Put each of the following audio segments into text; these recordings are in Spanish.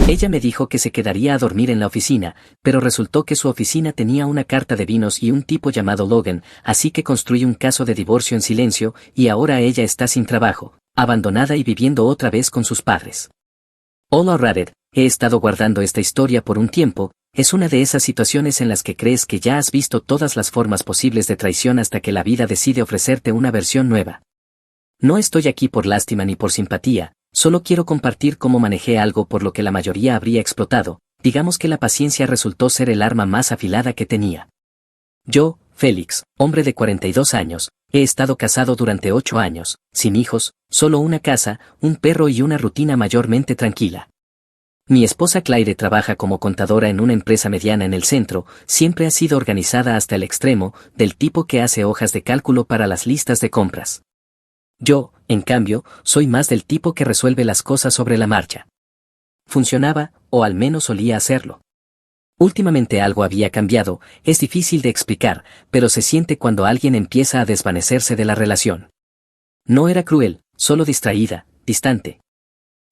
Ella me dijo que se quedaría a dormir en la oficina, pero resultó que su oficina tenía una carta de vinos y un tipo llamado Logan, así que construí un caso de divorcio en silencio, y ahora ella está sin trabajo, abandonada y viviendo otra vez con sus padres. Hola Reddit, he estado guardando esta historia por un tiempo. Es una de esas situaciones en las que crees que ya has visto todas las formas posibles de traición hasta que la vida decide ofrecerte una versión nueva. No estoy aquí por lástima ni por simpatía, solo quiero compartir cómo manejé algo por lo que la mayoría habría explotado. Digamos que la paciencia resultó ser el arma más afilada que tenía. Yo, Félix, hombre de 42 años, he estado casado durante 8 años, sin hijos, solo una casa, un perro y una rutina mayormente tranquila. Mi esposa Claire trabaja como contadora en una empresa mediana en el centro, siempre ha sido organizada hasta el extremo, del tipo que hace hojas de cálculo para las listas de compras. Yo, en cambio, soy más del tipo que resuelve las cosas sobre la marcha. Funcionaba, o al menos solía hacerlo. Últimamente algo había cambiado, es difícil de explicar, pero se siente cuando alguien empieza a desvanecerse de la relación. No era cruel, solo distraída, distante.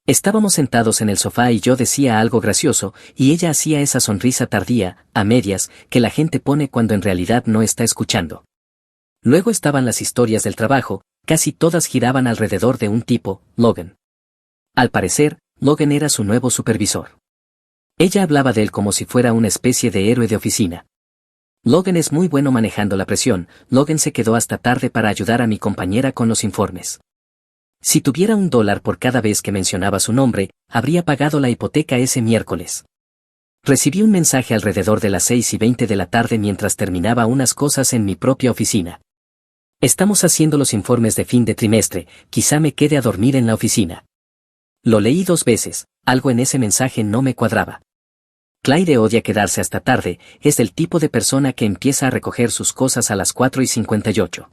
Estábamos sentados en el sofá y yo decía algo gracioso, y ella hacía esa sonrisa tardía, a medias, que la gente pone cuando en realidad no está escuchando. Luego estaban las historias del trabajo, casi todas giraban alrededor de un tipo, Logan. Al parecer, Logan era su nuevo supervisor. Ella hablaba de él como si fuera una especie de héroe de oficina. Logan es muy bueno manejando la presión. Logan se quedó hasta tarde para ayudar a mi compañera con los informes. Si tuviera $1 por cada vez que mencionaba su nombre, habría pagado la hipoteca ese miércoles. Recibí un mensaje alrededor de las 6:20 de la tarde mientras terminaba unas cosas en mi propia oficina. Estamos haciendo los informes de fin de trimestre, quizá me quede a dormir en la oficina. Lo leí 2 veces, algo en ese mensaje no me cuadraba. Claire odia quedarse hasta tarde, es del tipo de persona que empieza a recoger sus cosas a las 4:58.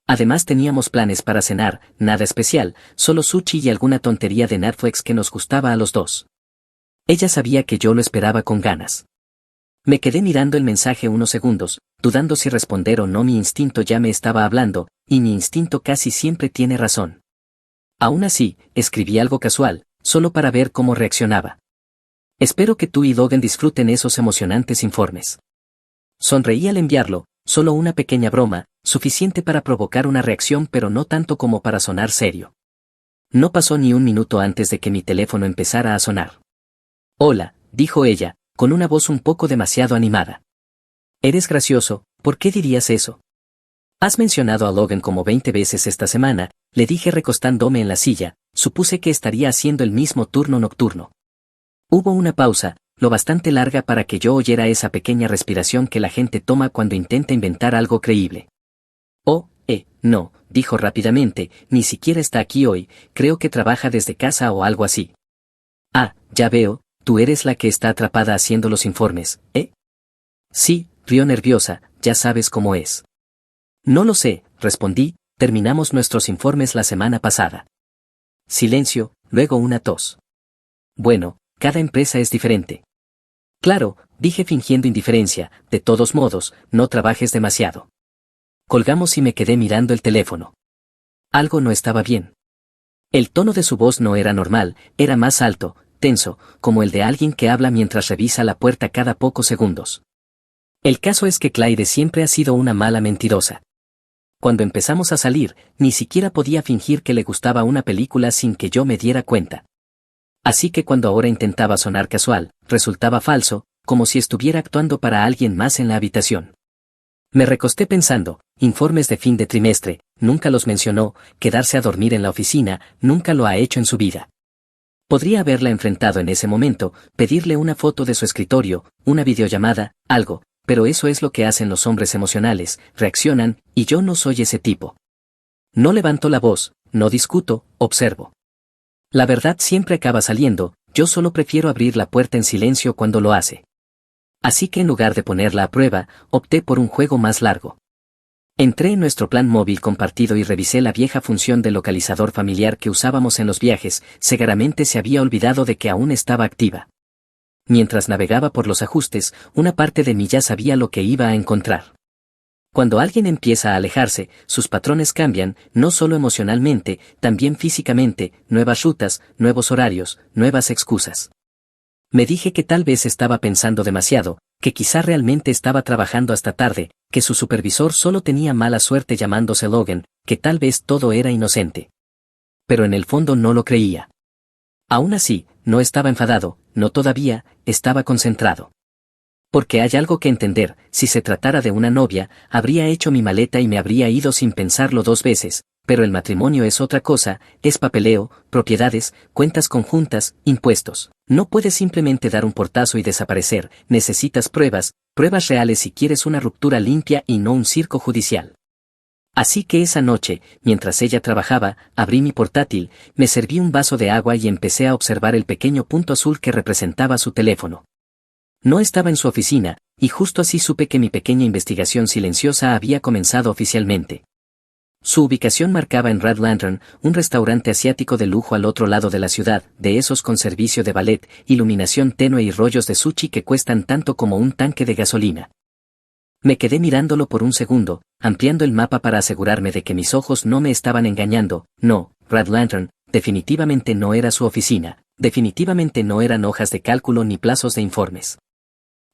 Además teníamos planes para cenar, nada especial, solo sushi y alguna tontería de Netflix que nos gustaba a los dos. Ella sabía que yo lo esperaba con ganas. Me quedé mirando el mensaje unos segundos, dudando si responder o no. Mi instinto ya me estaba hablando, y mi instinto casi siempre tiene razón. Aún así, escribí algo casual, solo para ver cómo reaccionaba. Espero que tú y Logan disfruten esos emocionantes informes. Sonreí al enviarlo, solo una pequeña broma, suficiente para provocar una reacción pero no tanto como para sonar serio. No pasó ni un minuto antes de que mi teléfono empezara a sonar. Hola, dijo ella, con una voz un poco demasiado animada. Eres gracioso, ¿por qué dirías eso? Has mencionado a Logan como 20 veces esta semana, le dije recostándome en la silla, supuse que estaría haciendo el mismo turno nocturno. Hubo una pausa, lo bastante larga para que yo oyera esa pequeña respiración que la gente toma cuando intenta inventar algo creíble. Oh, no, dijo rápidamente, ni siquiera está aquí hoy, creo que trabaja desde casa o algo así. Ah, ya veo, tú eres la que está atrapada haciendo los informes, ¿eh? Sí, rió nerviosa, ya sabes cómo es. No lo sé, respondí, terminamos nuestros informes la semana pasada. Silencio, luego una tos. Bueno, cada empresa es diferente. Claro, dije fingiendo indiferencia, de todos modos, no trabajes demasiado. Colgamos y me quedé mirando el teléfono. Algo no estaba bien. El tono de su voz no era normal, era más alto, tenso, como el de alguien que habla mientras revisa la puerta cada pocos segundos. El caso es que Claire siempre ha sido una mala mentirosa. Cuando empezamos a salir, ni siquiera podía fingir que le gustaba una película sin que yo me diera cuenta. Así que cuando ahora intentaba sonar casual, resultaba falso, como si estuviera actuando para alguien más en la habitación. Me recosté pensando, informes de fin de trimestre, nunca los mencionó, quedarse a dormir en la oficina, nunca lo ha hecho en su vida. Podría haberla enfrentado en ese momento, pedirle una foto de su escritorio, una videollamada, algo, pero eso es lo que hacen los hombres emocionales, reaccionan, y yo no soy ese tipo. No levanto la voz, no discuto, observo. La verdad siempre acaba saliendo, yo solo prefiero abrir la puerta en silencio cuando lo hace. Así que en lugar de ponerla a prueba, opté por un juego más largo. Entré en nuestro plan móvil compartido y revisé la vieja función de localizador familiar que usábamos en los viajes, seguramente se había olvidado de que aún estaba activa. Mientras navegaba por los ajustes, una parte de mí ya sabía lo que iba a encontrar. Cuando alguien empieza a alejarse, sus patrones cambian, no solo emocionalmente, también físicamente, nuevas rutas, nuevos horarios, nuevas excusas. Me dije que tal vez estaba pensando demasiado, que quizá realmente estaba trabajando hasta tarde, que su supervisor solo tenía mala suerte llamándose Logan, que tal vez todo era inocente. Pero en el fondo no lo creía. Aún así, no estaba enfadado, no todavía, estaba concentrado. Porque hay algo que entender, si se tratara de una novia, habría hecho mi maleta y me habría ido sin pensarlo 2 veces, pero el matrimonio es otra cosa, es papeleo, propiedades, cuentas conjuntas, impuestos. No puedes simplemente dar un portazo y desaparecer, necesitas pruebas, pruebas reales si quieres una ruptura limpia y no un circo judicial. Así que esa noche, mientras ella trabajaba, abrí mi portátil, me serví un vaso de agua y empecé a observar el pequeño punto azul que representaba su teléfono. No estaba en su oficina, y justo así supe que mi pequeña investigación silenciosa había comenzado oficialmente. Su ubicación marcaba en Red Lantern, un restaurante asiático de lujo al otro lado de la ciudad, de esos con servicio de ballet, iluminación tenue y rollos de sushi que cuestan tanto como un tanque de gasolina. Me quedé mirándolo por un segundo, ampliando el mapa para asegurarme de que mis ojos no me estaban engañando. No, Red Lantern, definitivamente no era su oficina, definitivamente no eran hojas de cálculo ni plazos de informes.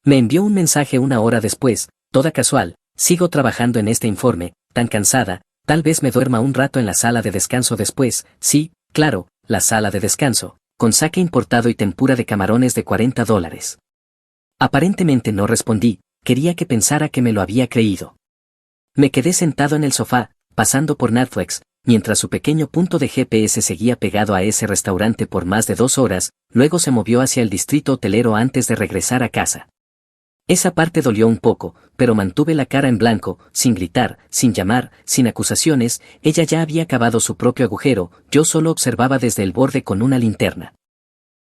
Me envió un mensaje una hora después, toda casual: sigo trabajando en este informe, tan cansada, tal vez me duerma un rato en la sala de descanso después. Sí, claro, la sala de descanso, con sake importado y tempura de camarones de $40. Aparentemente no respondí, quería que pensara que me lo había creído. Me quedé sentado en el sofá, pasando por Netflix, mientras su pequeño punto de GPS seguía pegado a ese restaurante por más de 2 horas, luego se movió hacia el distrito hotelero antes de regresar a casa. Esa parte dolió un poco, pero mantuve la cara en blanco, sin gritar, sin llamar, sin acusaciones. Ella ya había cavado su propio agujero, yo solo observaba desde el borde con una linterna.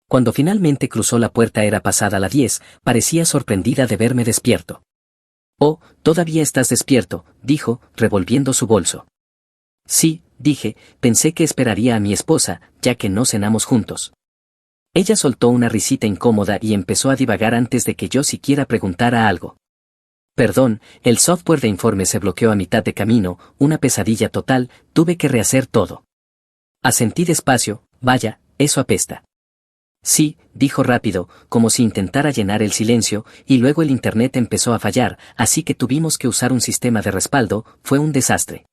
Cuando finalmente cruzó la puerta era pasada la 10, parecía sorprendida de verme despierto. «Oh, todavía estás despierto», dijo, revolviendo su bolso. «Sí», dije, pensé que esperaría a mi esposa, ya que no cenamos juntos. Ella soltó una risita incómoda y empezó a divagar antes de que yo siquiera preguntara algo. «Perdón, el software de informe se bloqueó a mitad de camino, una pesadilla total, tuve que rehacer todo». Asentí despacio: «Vaya, eso apesta». «Sí», dijo rápido, como si intentara llenar el silencio, y luego el internet empezó a fallar, así que tuvimos que usar un sistema de respaldo. Fue un desastre.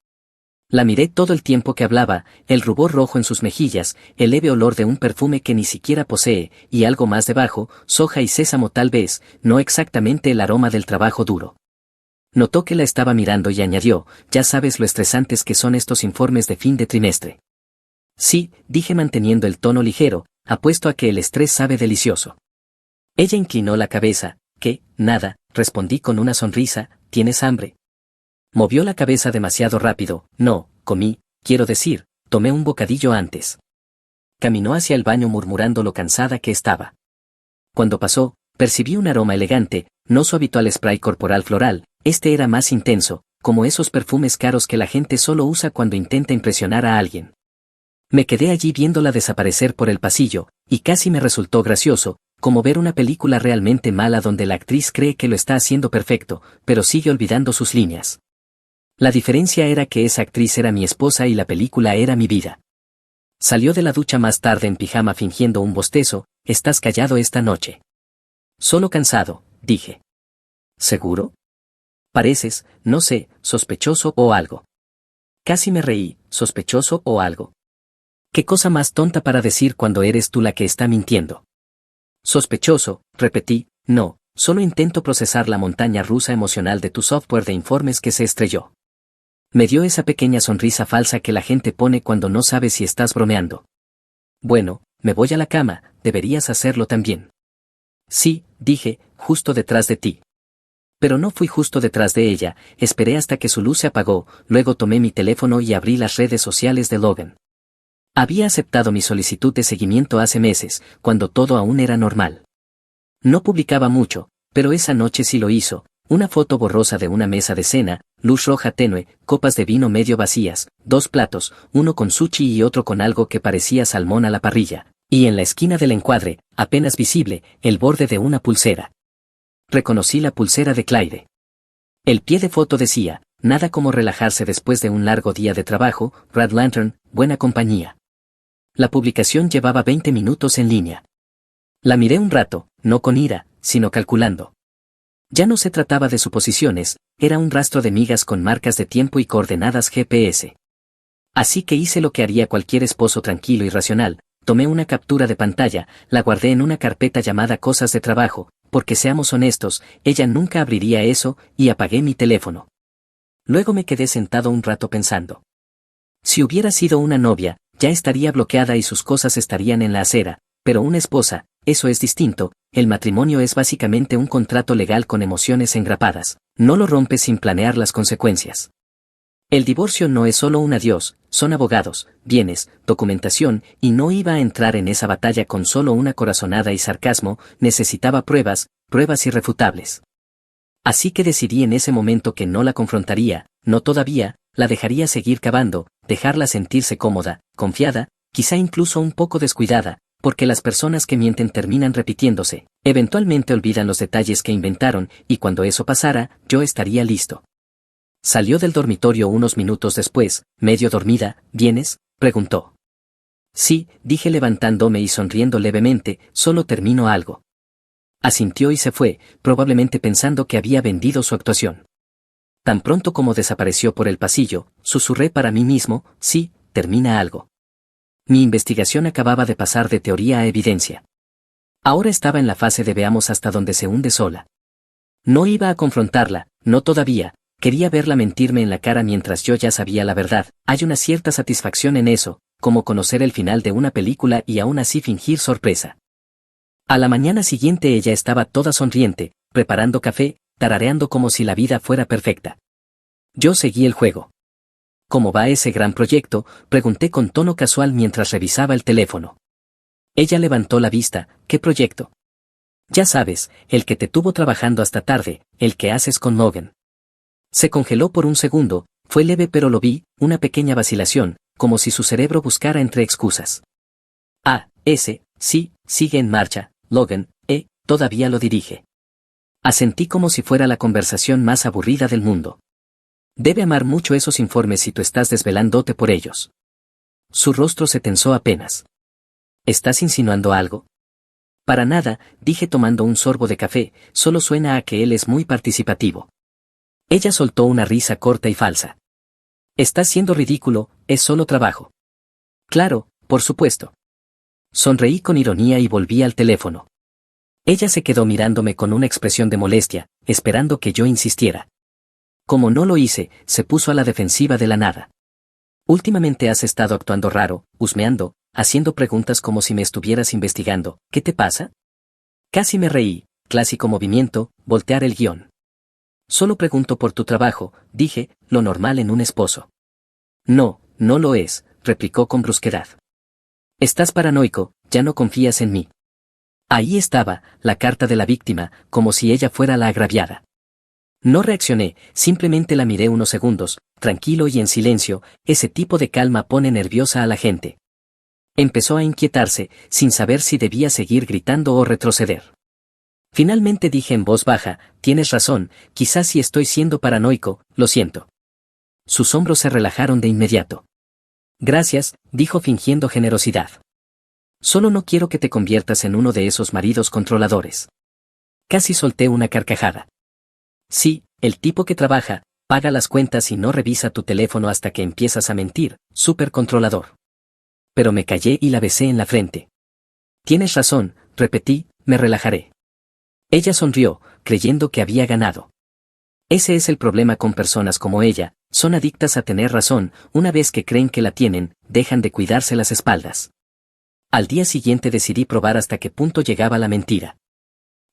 La miré todo el tiempo que hablaba, el rubor rojo en sus mejillas, el leve olor de un perfume que ni siquiera posee, y algo más debajo, soja y sésamo tal vez, no exactamente el aroma del trabajo duro. Notó que la estaba mirando y añadió: «Ya sabes lo estresantes que son estos informes de fin de trimestre». «Sí», dije manteniendo el tono ligero, «apuesto a que el estrés sabe delicioso». Ella inclinó la cabeza. «¿Qué? Nada», respondí con una sonrisa. «¿Tienes hambre?» Movió la cabeza demasiado rápido. «No, comí, quiero decir, tomé un bocadillo antes». Caminó hacia el baño murmurando lo cansada que estaba. Cuando pasó, percibí un aroma elegante, no su habitual spray corporal floral, este era más intenso, como esos perfumes caros que la gente solo usa cuando intenta impresionar a alguien. Me quedé allí viéndola desaparecer por el pasillo, y casi me resultó gracioso, como ver una película realmente mala donde la actriz cree que lo está haciendo perfecto, pero sigue olvidando sus líneas. La diferencia era que esa actriz era mi esposa y la película era mi vida. Salió de la ducha más tarde en pijama fingiendo un bostezo. «¿Estás callado esta noche?» «Solo cansado», dije. «¿Seguro?» «Pareces, no sé, sospechoso o algo». Casi me reí. «¿Sospechoso o algo?» «¿Qué cosa más tonta para decir cuando eres tú la que está mintiendo?» «Sospechoso», repetí. «No, solo intento procesar la montaña rusa emocional de tu software de informes que se estrelló». Me dio esa pequeña sonrisa falsa que la gente pone cuando no sabe si estás bromeando. «Bueno, me voy a la cama, deberías hacerlo también». «Sí», dije, «justo detrás de ti». Pero no fui justo detrás de ella, esperé hasta que su luz se apagó, luego tomé mi teléfono y abrí las redes sociales de Logan. Había aceptado mi solicitud de seguimiento hace meses, cuando todo aún era normal. No publicaba mucho, pero esa noche sí lo hizo. Una foto borrosa de una mesa de cena, luz roja tenue, copas de vino medio vacías, 2 platos, uno con sushi y otro con algo que parecía salmón a la parrilla, y en la esquina del encuadre, apenas visible, el borde de una pulsera. Reconocí la pulsera de Clyde. El pie de foto decía: «Nada como relajarse después de un largo día de trabajo, Red Lantern, buena compañía». La publicación llevaba 20 minutos en línea. La miré un rato, no con ira, sino calculando. Ya no se trataba de suposiciones, era un rastro de migas con marcas de tiempo y coordenadas GPS. Así que hice lo que haría cualquier esposo tranquilo y racional, tomé una captura de pantalla, la guardé en una carpeta llamada Cosas de Trabajo, porque seamos honestos, ella nunca abriría eso, y apagué mi teléfono. Luego me quedé sentado un rato pensando. Si hubiera sido una novia, ya estaría bloqueada y sus cosas estarían en la acera, pero una esposa, eso es distinto, el matrimonio es básicamente un contrato legal con emociones engrapadas, no lo rompes sin planear las consecuencias. El divorcio no es solo un adiós, son abogados, bienes, documentación, y no iba a entrar en esa batalla con solo una corazonada y sarcasmo, necesitaba pruebas, pruebas irrefutables. Así que decidí en ese momento que no la confrontaría, no todavía, la dejaría seguir cavando, dejarla sentirse cómoda, confiada, quizá incluso un poco descuidada, porque las personas que mienten terminan repitiéndose, eventualmente olvidan los detalles que inventaron, y cuando eso pasara, yo estaría listo. Salió del dormitorio unos minutos después, medio dormida. ¿Vienes?, preguntó. Sí, dije levantándome y sonriendo levemente, solo termino algo. Asintió y se fue, probablemente pensando que había vendido su actuación. Tan pronto como desapareció por el pasillo, susurré para mí mismo, sí, termina algo. Mi investigación acababa de pasar de teoría a evidencia. Ahora estaba en la fase de veamos hasta dónde se hunde sola. No iba a confrontarla, no todavía, quería verla mentirme en la cara mientras yo ya sabía la verdad. Hay una cierta satisfacción en eso, como conocer el final de una película y aún así fingir sorpresa. A la mañana siguiente ella estaba toda sonriente, preparando café, tarareando como si la vida fuera perfecta. Yo seguí el juego. ¿Cómo va ese gran proyecto?, pregunté con tono casual mientras revisaba el teléfono. Ella levantó la vista. ¿Qué proyecto? Ya sabes, el que te tuvo trabajando hasta tarde, el que haces con Logan. Se congeló por un segundo, fue leve pero lo vi, una pequeña vacilación, como si su cerebro buscara entre excusas. Ah, ese, sí, sigue en marcha, Logan, todavía lo dirige. Asentí como si fuera la conversación más aburrida del mundo. Debe amar mucho esos informes si tú estás desvelándote por ellos. Su rostro se tensó apenas. ¿Estás insinuando algo? Para nada, dije tomando un sorbo de café, solo suena a que él es muy participativo. Ella soltó una risa corta y falsa. Estás siendo ridículo, es solo trabajo. Claro, por supuesto. Sonreí con ironía y volví al teléfono. Ella se quedó mirándome con una expresión de molestia, esperando que yo insistiera. Como no lo hice, se puso a la defensiva de la nada. Últimamente has estado actuando raro, husmeando, haciendo preguntas como si me estuvieras investigando. ¿Qué te pasa? Casi me reí, clásico movimiento, voltear el guión. Solo pregunto por tu trabajo, dije, lo normal en un esposo. No, no lo es, replicó con brusquedad. Estás paranoico, ya no confías en mí. Ahí estaba, la carta de la víctima, como si ella fuera la agraviada. No reaccioné, simplemente la miré unos segundos, tranquilo y en silencio. Ese tipo de calma pone nerviosa a la gente. Empezó a inquietarse, sin saber si debía seguir gritando o retroceder. Finalmente dije en voz baja, tienes razón, quizás si estoy siendo paranoico, lo siento. Sus hombros se relajaron de inmediato. Gracias, dijo fingiendo generosidad. Solo no quiero que te conviertas en uno de esos maridos controladores. Casi solté una carcajada. Sí, el tipo que trabaja, paga las cuentas y no revisa tu teléfono hasta que empiezas a mentir, súper controlador. Pero me callé y la besé en la frente. Tienes razón, repetí, me relajaré. Ella sonrió, creyendo que había ganado. Ese es el problema con personas como ella, son adictas a tener razón, una vez que creen que la tienen, dejan de cuidarse las espaldas. Al día siguiente decidí probar hasta qué punto llegaba la mentira.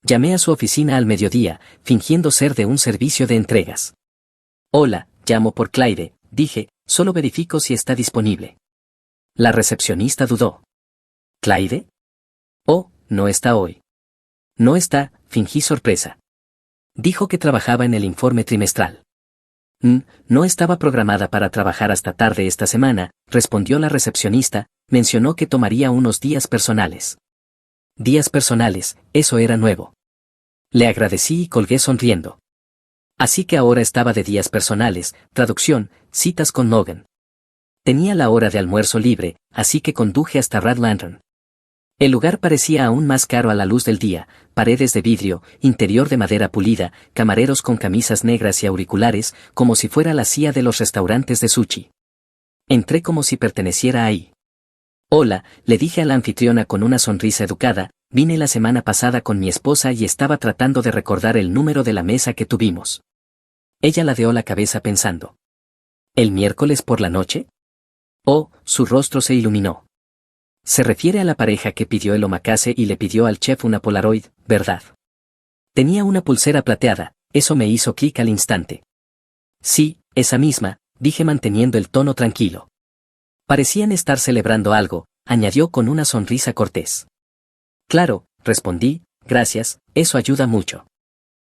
Llamé a su oficina al mediodía, fingiendo ser de un servicio de entregas. Hola, llamo por Claire, dije, solo verifico si está disponible. La recepcionista dudó. ¿Claire? Oh, no está hoy. No está, fingí sorpresa. Dijo que trabajaba en el informe trimestral. No estaba programada para trabajar hasta tarde esta semana, respondió la recepcionista, mencionó que tomaría unos días personales. Días personales, eso era nuevo. Le agradecí y colgué sonriendo. Así que ahora estaba de días personales, traducción, citas con Logan. Tenía la hora de almuerzo libre, así que conduje hasta Red Lantern. El lugar parecía aún más caro a la luz del día, paredes de vidrio, interior de madera pulida, camareros con camisas negras y auriculares, como si fuera la CIA de los restaurantes de sushi. Entré como si perteneciera ahí. Hola, le dije a la anfitriona con una sonrisa educada, vine la semana pasada con mi esposa y estaba tratando de recordar el número de la mesa que tuvimos. Ella ladeó la cabeza pensando. ¿El miércoles por la noche? Oh, su rostro se iluminó. Se refiere a la pareja que pidió el omakase y le pidió al chef una Polaroid, ¿verdad? Tenía una pulsera plateada, eso me hizo clic al instante. Sí, esa misma, dije manteniendo el tono tranquilo. Parecían estar celebrando algo, añadió con una sonrisa cortés. Claro, respondí, gracias, eso ayuda mucho.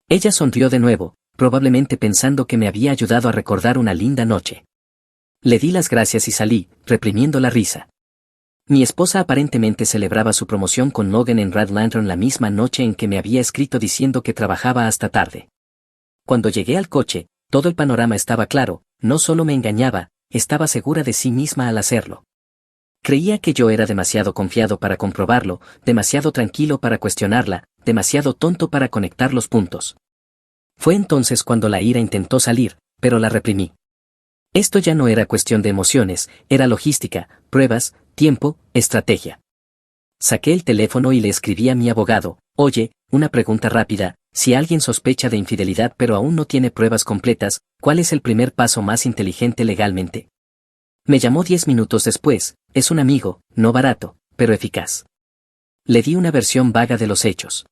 Ella sonrió de nuevo, probablemente pensando que me había ayudado a recordar una linda noche. Le di las gracias y salí, reprimiendo la risa. Mi esposa aparentemente celebraba su promoción con Logan en Red Lantern la misma noche en que me había escrito diciendo que trabajaba hasta tarde. Cuando llegué al coche, todo el panorama estaba claro, no solo me engañaba, estaba segura de sí misma al hacerlo. Creía que yo era demasiado confiado para comprobarlo, demasiado tranquilo para cuestionarla, demasiado tonto para conectar los puntos. Fue entonces cuando la ira intentó salir, pero la reprimí. Esto ya no era cuestión de emociones, era logística, pruebas, tiempo, estrategia. Saqué el teléfono y le escribí a mi abogado, oye, una pregunta rápida, si alguien sospecha de infidelidad pero aún no tiene pruebas completas, ¿cuál es el primer paso más inteligente legalmente? Me llamó 10 minutos después, es un amigo, no barato, pero eficaz. Le di una versión vaga de los hechos.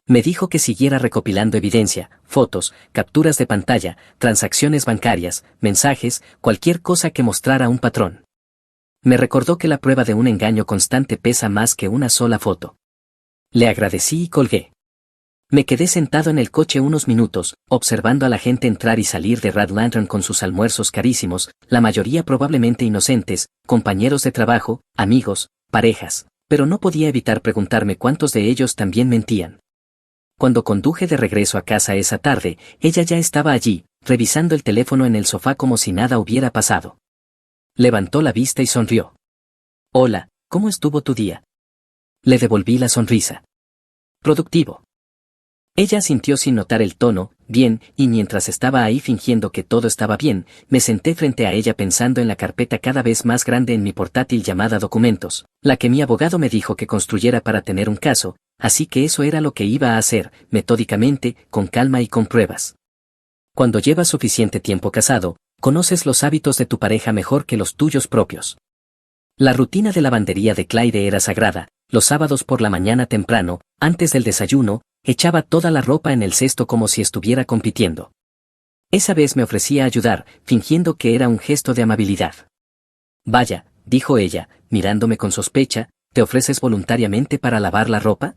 Me dijo que siguiera recopilando evidencia, fotos, capturas de pantalla, transacciones bancarias, mensajes, cualquier cosa que mostrara un patrón. Me recordó que la prueba de un engaño constante pesa más que una sola foto. Le agradecí y colgué. Me quedé sentado en el coche unos minutos, observando a la gente entrar y salir de Red Lantern con sus almuerzos carísimos, la mayoría probablemente inocentes, compañeros de trabajo, amigos, parejas, pero no podía evitar preguntarme cuántos de ellos también mentían. Cuando conduje de regreso a casa esa tarde, ella ya estaba allí, revisando el teléfono en el sofá como si nada hubiera pasado. Levantó la vista y sonrió. Hola, ¿cómo estuvo tu día? Le devolví la sonrisa. Productivo. Ella asintió sin notar el tono, bien, y mientras estaba ahí fingiendo que todo estaba bien, me senté frente a ella pensando en la carpeta cada vez más grande en mi portátil llamada documentos, la que mi abogado me dijo que construyera para tener un caso, así que eso era lo que iba a hacer, metódicamente, con calma y con pruebas. Cuando llevas suficiente tiempo casado, conoces los hábitos de tu pareja mejor que los tuyos propios. La rutina de lavandería de Clyde era sagrada, los sábados por la mañana temprano, antes del desayuno, echaba toda la ropa en el cesto como si estuviera compitiendo. Esa vez me ofrecía a ayudar, fingiendo que era un gesto de amabilidad. Vaya, dijo ella, mirándome con sospecha, ¿te ofreces voluntariamente para lavar la ropa?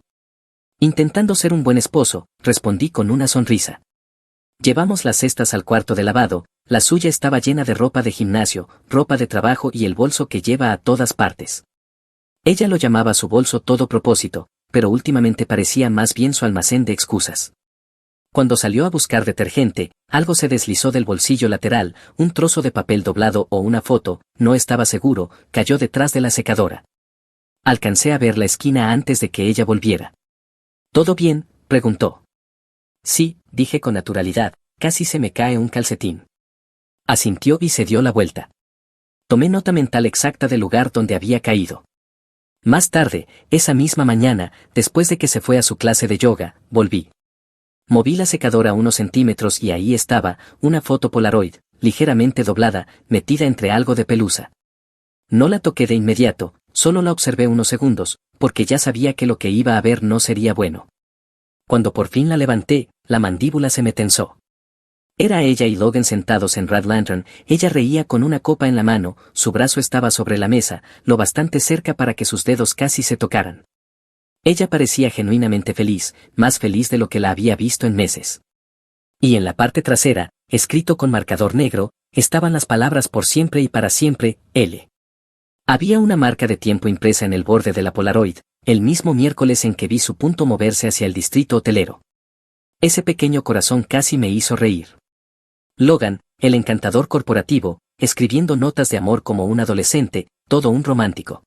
Intentando ser un buen esposo, respondí con una sonrisa. Llevamos las cestas al cuarto de lavado, la suya estaba llena de ropa de gimnasio, ropa de trabajo y el bolso que lleva a todas partes. Ella lo llamaba su bolso todo propósito, pero últimamente parecía más bien su almacén de excusas. Cuando salió a buscar detergente, algo se deslizó del bolsillo lateral, un trozo de papel doblado o una foto, no estaba seguro, cayó detrás de la secadora. Alcancé a ver la esquina antes de que ella volviera. ¿Todo bien?, preguntó. Sí, dije con naturalidad, casi se me cae un calcetín. Asintió y se dio la vuelta. Tomé nota mental exacta del lugar donde había caído. Más tarde, esa misma mañana, después de que se fue a su clase de yoga, volví. Moví la secadora unos centímetros y ahí estaba, una foto Polaroid, ligeramente doblada, metida entre algo de pelusa. No la toqué de inmediato, solo la observé unos segundos, porque ya sabía que lo que iba a ver no sería bueno. Cuando por fin la levanté, la mandíbula se me tensó. Era ella y Logan sentados en Red Lantern, ella reía con una copa en la mano, su brazo estaba sobre la mesa, lo bastante cerca para que sus dedos casi se tocaran. Ella parecía genuinamente feliz, más feliz de lo que la había visto en meses. Y en la parte trasera, escrito con marcador negro, estaban las palabras por siempre y para siempre, L. Había una marca de tiempo impresa en el borde de la Polaroid, el mismo miércoles en que vi su punto moverse hacia el distrito hotelero. Ese pequeño corazón casi me hizo reír. Logan, el encantador corporativo, escribiendo notas de amor como un adolescente, todo un romántico.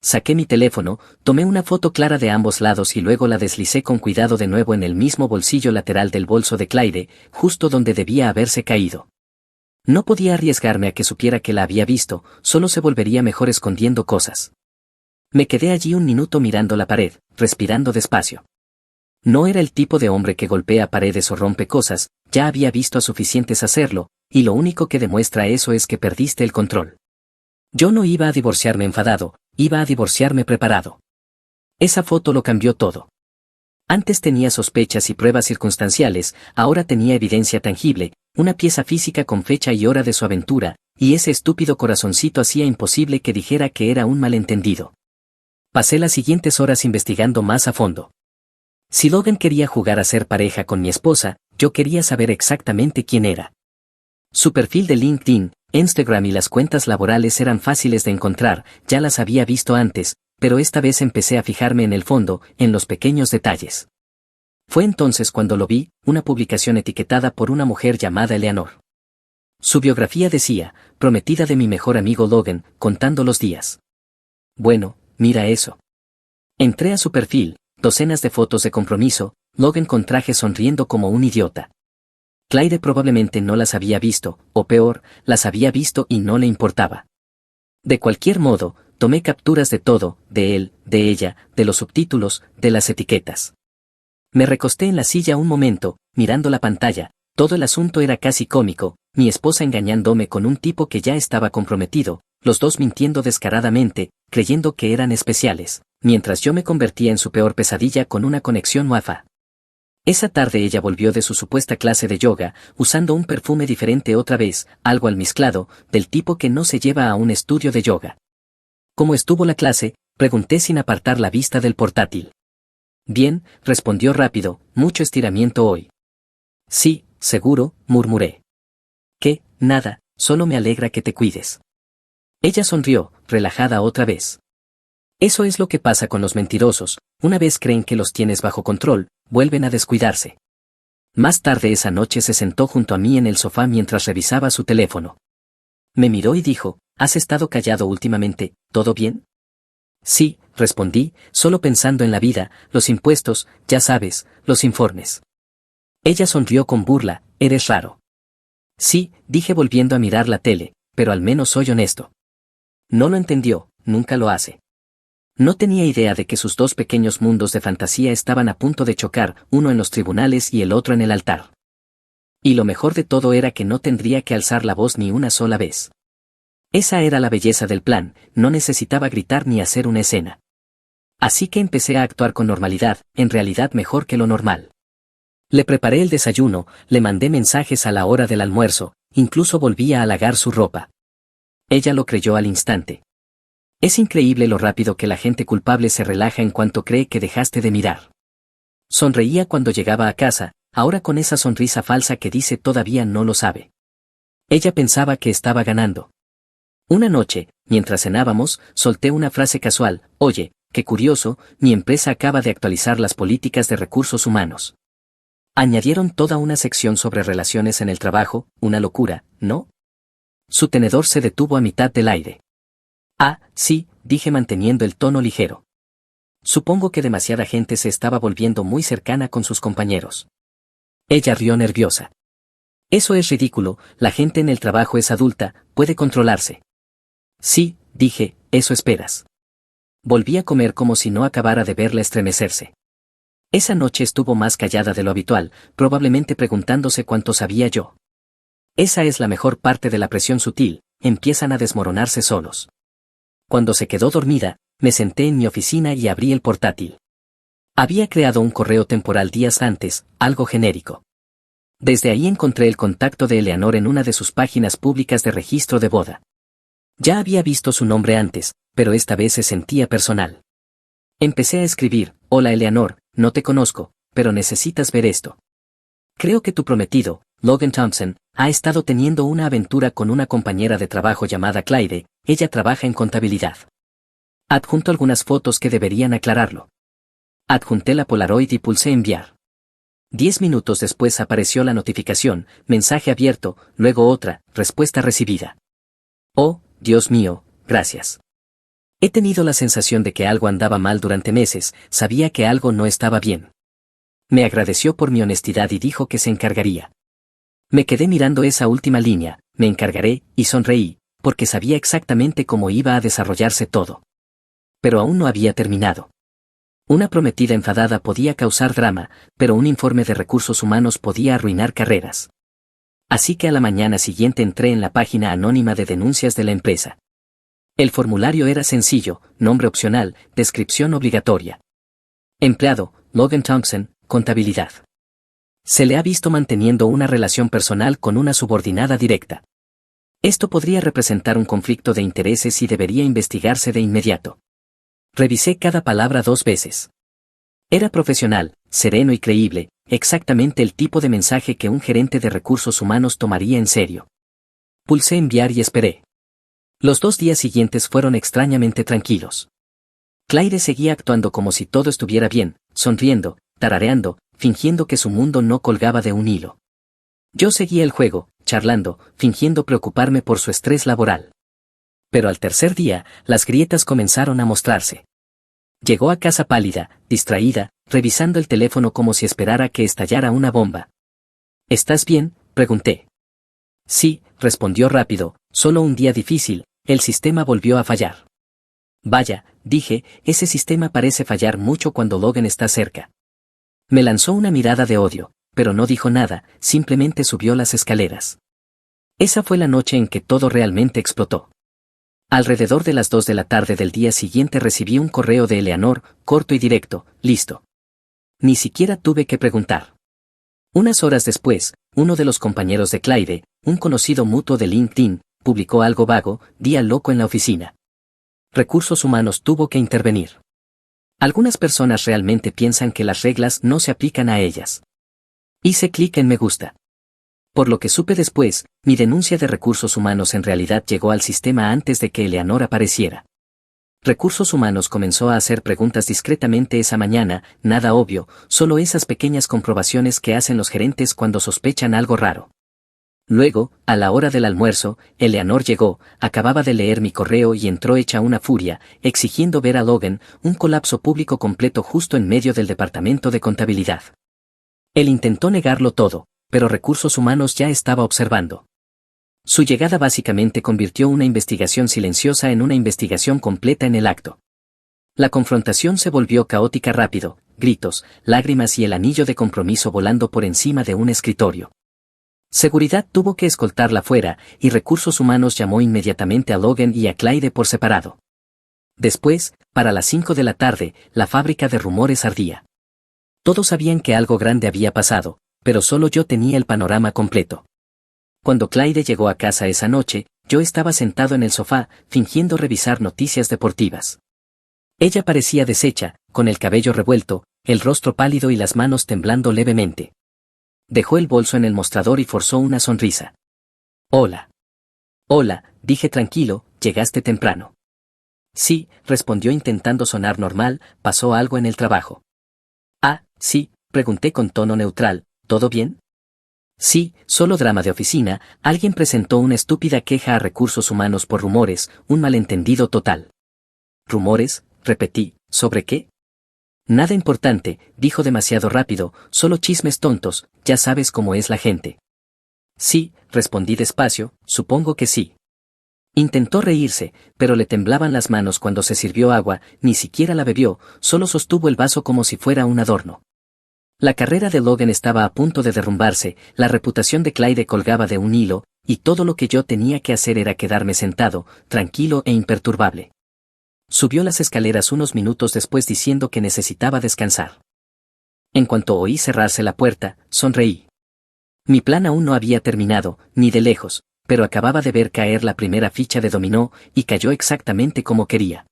Saqué mi teléfono, tomé una foto clara de ambos lados y luego la deslicé con cuidado de nuevo en el mismo bolsillo lateral del bolso de Claire, justo donde debía haberse caído. No podía arriesgarme a que supiera que la había visto, solo se volvería mejor escondiendo cosas. Me quedé allí un minuto mirando la pared, respirando despacio. No era el tipo de hombre que golpea paredes o rompe cosas, ya había visto a suficientes hacerlo, y lo único que demuestra eso es que perdiste el control. Yo no iba a divorciarme enfadado, iba a divorciarme preparado. Esa foto lo cambió todo. Antes tenía sospechas y pruebas circunstanciales, ahora tenía evidencia tangible, una pieza física con fecha y hora de su aventura, y ese estúpido corazoncito hacía imposible que dijera que era un malentendido. Pasé las siguientes horas investigando más a fondo. Si Logan quería jugar a ser pareja con mi esposa, yo quería saber exactamente quién era. Su perfil de LinkedIn, Instagram y las cuentas laborales eran fáciles de encontrar, ya las había visto antes, pero esta vez empecé a fijarme en el fondo, en los pequeños detalles. Fue entonces cuando lo vi, una publicación etiquetada por una mujer llamada Eleanor. Su biografía decía, prometida de mi mejor amigo Logan, contando los días. Bueno, mira eso. Entré a su perfil, docenas de fotos de compromiso, Logan con traje sonriendo como un idiota. Claire probablemente no las había visto, o peor, las había visto y no le importaba. De cualquier modo, tomé capturas de todo, de él, de ella, de los subtítulos, de las etiquetas. Me recosté en la silla un momento, mirando la pantalla, todo el asunto era casi cómico, mi esposa engañándome con un tipo que ya estaba comprometido, los dos mintiendo descaradamente, creyendo que eran especiales, mientras yo me convertía en su peor pesadilla con una conexión Wi-Fi. Esa tarde ella volvió de su supuesta clase de yoga, usando un perfume diferente otra vez, algo almizclado, del tipo que no se lleva a un estudio de yoga. ¿Cómo estuvo la clase?, pregunté sin apartar la vista del portátil. Bien, respondió rápido, mucho estiramiento hoy. Sí, seguro, murmuré. ¿Qué? Nada, solo me alegra que te cuides. Ella sonrió, relajada otra vez. Eso es lo que pasa con los mentirosos, una vez creen que los tienes bajo control, vuelven a descuidarse. Más tarde esa noche se sentó junto a mí en el sofá mientras revisaba su teléfono. Me miró y dijo, ¿has estado callado últimamente, todo bien? Sí, respondí, solo pensando en la vida, los impuestos, ya sabes, los informes. Ella sonrió con burla, eres raro. Sí, dije volviendo a mirar la tele, pero al menos soy honesto. No lo entendió, nunca lo hace. No tenía idea de que sus dos pequeños mundos de fantasía estaban a punto de chocar, uno en los tribunales y el otro en el altar. Y lo mejor de todo era que no tendría que alzar la voz ni una sola vez. Esa era la belleza del plan, no necesitaba gritar ni hacer una escena. Así que empecé a actuar con normalidad, en realidad mejor que lo normal. Le preparé el desayuno, le mandé mensajes a la hora del almuerzo, incluso volví a halagar su ropa. Ella lo creyó al instante. Es increíble lo rápido que la gente culpable se relaja en cuanto cree que dejaste de mirar. Sonreía cuando llegaba a casa, ahora con esa sonrisa falsa que dice todavía no lo sabe. Ella pensaba que estaba ganando. Una noche, mientras cenábamos, solté una frase casual, oye, qué curioso, mi empresa acaba de actualizar las políticas de recursos humanos. Añadieron toda una sección sobre relaciones en el trabajo, una locura, ¿no? Su tenedor se detuvo a mitad del aire. Ah, sí, dije manteniendo el tono ligero. Supongo que demasiada gente se estaba volviendo muy cercana con sus compañeros. Ella rió nerviosa. Eso es ridículo, la gente en el trabajo es adulta, puede controlarse. Sí, dije, eso esperas. Volví a comer como si no acabara de verla estremecerse. Esa noche estuvo más callada de lo habitual, probablemente preguntándose cuánto sabía yo. Esa es la mejor parte de la presión sutil, empiezan a desmoronarse solos. Cuando se quedó dormida, me senté en mi oficina y abrí el portátil. Había creado un correo temporal días antes, algo genérico. Desde ahí encontré el contacto de Eleanor en una de sus páginas públicas de registro de boda. Ya había visto su nombre antes, pero esta vez se sentía personal. Empecé a escribir, hola Eleanor, no te conozco, pero necesitas ver esto. Creo que tu prometido, Logan Thompson, ha estado teniendo una aventura con una compañera de trabajo llamada Claire, ella trabaja en contabilidad. Adjunto algunas fotos que deberían aclararlo. Adjunté la Polaroid y pulsé enviar. 10 minutos después apareció la notificación, mensaje abierto, luego otra, respuesta recibida. Oh, Dios mío, gracias. He tenido la sensación de que algo andaba mal durante meses, sabía que algo no estaba bien. Me agradeció por mi honestidad y dijo que se encargaría. Me quedé mirando esa última línea, me encargaré, y sonreí, porque sabía exactamente cómo iba a desarrollarse todo. Pero aún no había terminado. Una prometida enfadada podía causar drama, pero un informe de recursos humanos podía arruinar carreras. Así que a la mañana siguiente entré en la página anónima de denuncias de la empresa. El formulario era sencillo, nombre opcional, descripción obligatoria. Empleado, Logan Thompson, contabilidad. Se le ha visto manteniendo una relación personal con una subordinada directa. Esto podría representar un conflicto de intereses y debería investigarse de inmediato. Revisé cada palabra 2 veces. Era profesional, sereno y creíble, exactamente el tipo de mensaje que un gerente de recursos humanos tomaría en serio. Pulsé enviar y esperé. Los 2 días siguientes fueron extrañamente tranquilos. Claire seguía actuando como si todo estuviera bien, sonriendo, tarareando, fingiendo que su mundo no colgaba de un hilo. Yo seguía el juego, charlando, fingiendo preocuparme por su estrés laboral. Pero al tercer día, las grietas comenzaron a mostrarse. Llegó a casa pálida, distraída, revisando el teléfono como si esperara que estallara una bomba. ¿Estás bien?, pregunté. Sí, respondió rápido, solo un día difícil, el sistema volvió a fallar. Vaya, dije, ese sistema parece fallar mucho cuando Logan está cerca. Me lanzó una mirada de odio, pero no dijo nada, simplemente subió las escaleras. Esa fue la noche en que todo realmente explotó. Alrededor de las 2 de la tarde del día siguiente recibí un correo de Eleanor, corto y directo, listo. Ni siquiera tuve que preguntar. Unas horas después, uno de los compañeros de Claire, un conocido mutuo de LinkedIn, publicó algo vago, día loco en la oficina. Recursos humanos tuvo que intervenir. Algunas personas realmente piensan que las reglas no se aplican a ellas. Hice clic en me gusta. Por lo que supe después, mi denuncia de recursos humanos en realidad llegó al sistema antes de que Eleanor apareciera. Recursos humanos comenzó a hacer preguntas discretamente esa mañana, nada obvio, solo esas pequeñas comprobaciones que hacen los gerentes cuando sospechan algo raro. Luego, a la hora del almuerzo, Eleanor llegó, acababa de leer mi correo y entró hecha una furia, exigiendo ver a Logan, un colapso público completo justo en medio del departamento de contabilidad. Él intentó negarlo todo, pero recursos humanos ya estaba observando. Su llegada básicamente convirtió una investigación silenciosa en una investigación completa en el acto. La confrontación se volvió caótica rápido, gritos, lágrimas y el anillo de compromiso volando por encima de un escritorio. Seguridad tuvo que escoltarla fuera, y recursos humanos llamó inmediatamente a Logan y a Claire por separado. Después, para las 5 de la tarde, la fábrica de rumores ardía. Todos sabían que algo grande había pasado, pero solo yo tenía el panorama completo. Cuando Claire llegó a casa esa noche, yo estaba sentado en el sofá, fingiendo revisar noticias deportivas. Ella parecía deshecha, con el cabello revuelto, el rostro pálido y las manos temblando levemente. Dejó el bolso en el mostrador y forzó una sonrisa. Hola. Hola, dije tranquilo, llegaste temprano. Sí, respondió intentando sonar normal, pasó algo en el trabajo. Ah, sí, pregunté con tono neutral, ¿todo bien? Sí, solo drama de oficina, alguien presentó una estúpida queja a recursos humanos por rumores, un malentendido total. ¿Rumores? Repetí, ¿sobre qué? Nada importante, dijo demasiado rápido, solo chismes tontos, ya sabes cómo es la gente. Sí, respondí despacio, supongo que sí. Intentó reírse, pero le temblaban las manos cuando se sirvió agua, ni siquiera la bebió, solo sostuvo el vaso como si fuera un adorno. La carrera de Logan estaba a punto de derrumbarse, la reputación de Claire colgaba de un hilo, y todo lo que yo tenía que hacer era quedarme sentado, tranquilo e imperturbable. Subió las escaleras unos minutos después diciendo que necesitaba descansar. En cuanto oí cerrarse la puerta, sonreí. Mi plan aún no había terminado, ni de lejos, pero acababa de ver caer la primera ficha de dominó, y cayó exactamente como quería.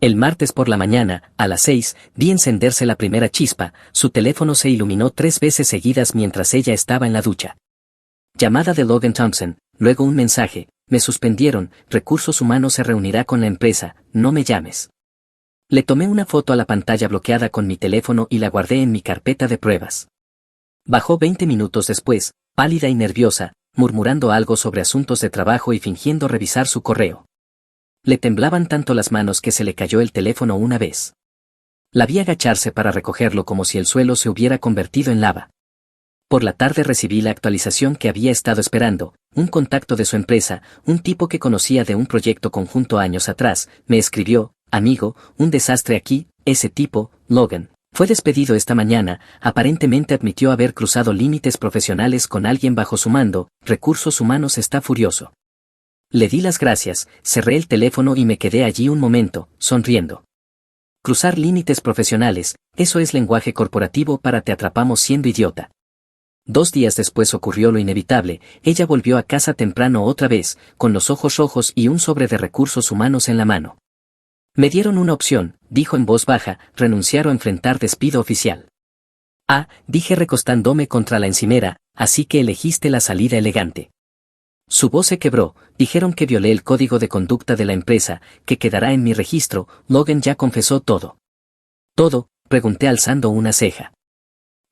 El martes por la mañana, a las 6, vi encenderse la primera chispa, su teléfono se iluminó 3 veces seguidas mientras ella estaba en la ducha. Llamada de Logan Thompson, luego un mensaje, me suspendieron, recursos humanos se reunirá con la empresa, no me llames. Le tomé una foto a la pantalla bloqueada con mi teléfono y la guardé en mi carpeta de pruebas. Bajó 20 minutos después, pálida y nerviosa, murmurando algo sobre asuntos de trabajo y fingiendo revisar su correo. Le temblaban tanto las manos que se le cayó el teléfono una vez. La vi agacharse para recogerlo como si el suelo se hubiera convertido en lava. Por la tarde recibí la actualización que había estado esperando, un contacto de su empresa, un tipo que conocía de un proyecto conjunto años atrás, me escribió: amigo, un desastre aquí, ese tipo, Logan, fue despedido esta mañana, aparentemente admitió haber cruzado límites profesionales con alguien bajo su mando, recursos humanos está furioso. Le di las gracias, cerré el teléfono y me quedé allí un momento, sonriendo. Cruzar límites profesionales, eso es lenguaje corporativo para te atrapamos siendo idiota. 2 días después ocurrió lo inevitable, ella volvió a casa temprano otra vez, con los ojos rojos y un sobre de recursos humanos en la mano. Me dieron una opción, dijo en voz baja, renunciar o enfrentar despido oficial. Ah, dije recostándome contra la encimera, así que elegiste la salida elegante. Su voz se quebró, dijeron que violé el código de conducta de la empresa, que quedará en mi registro, Logan ya confesó todo. ¿Todo?, pregunté alzando una ceja.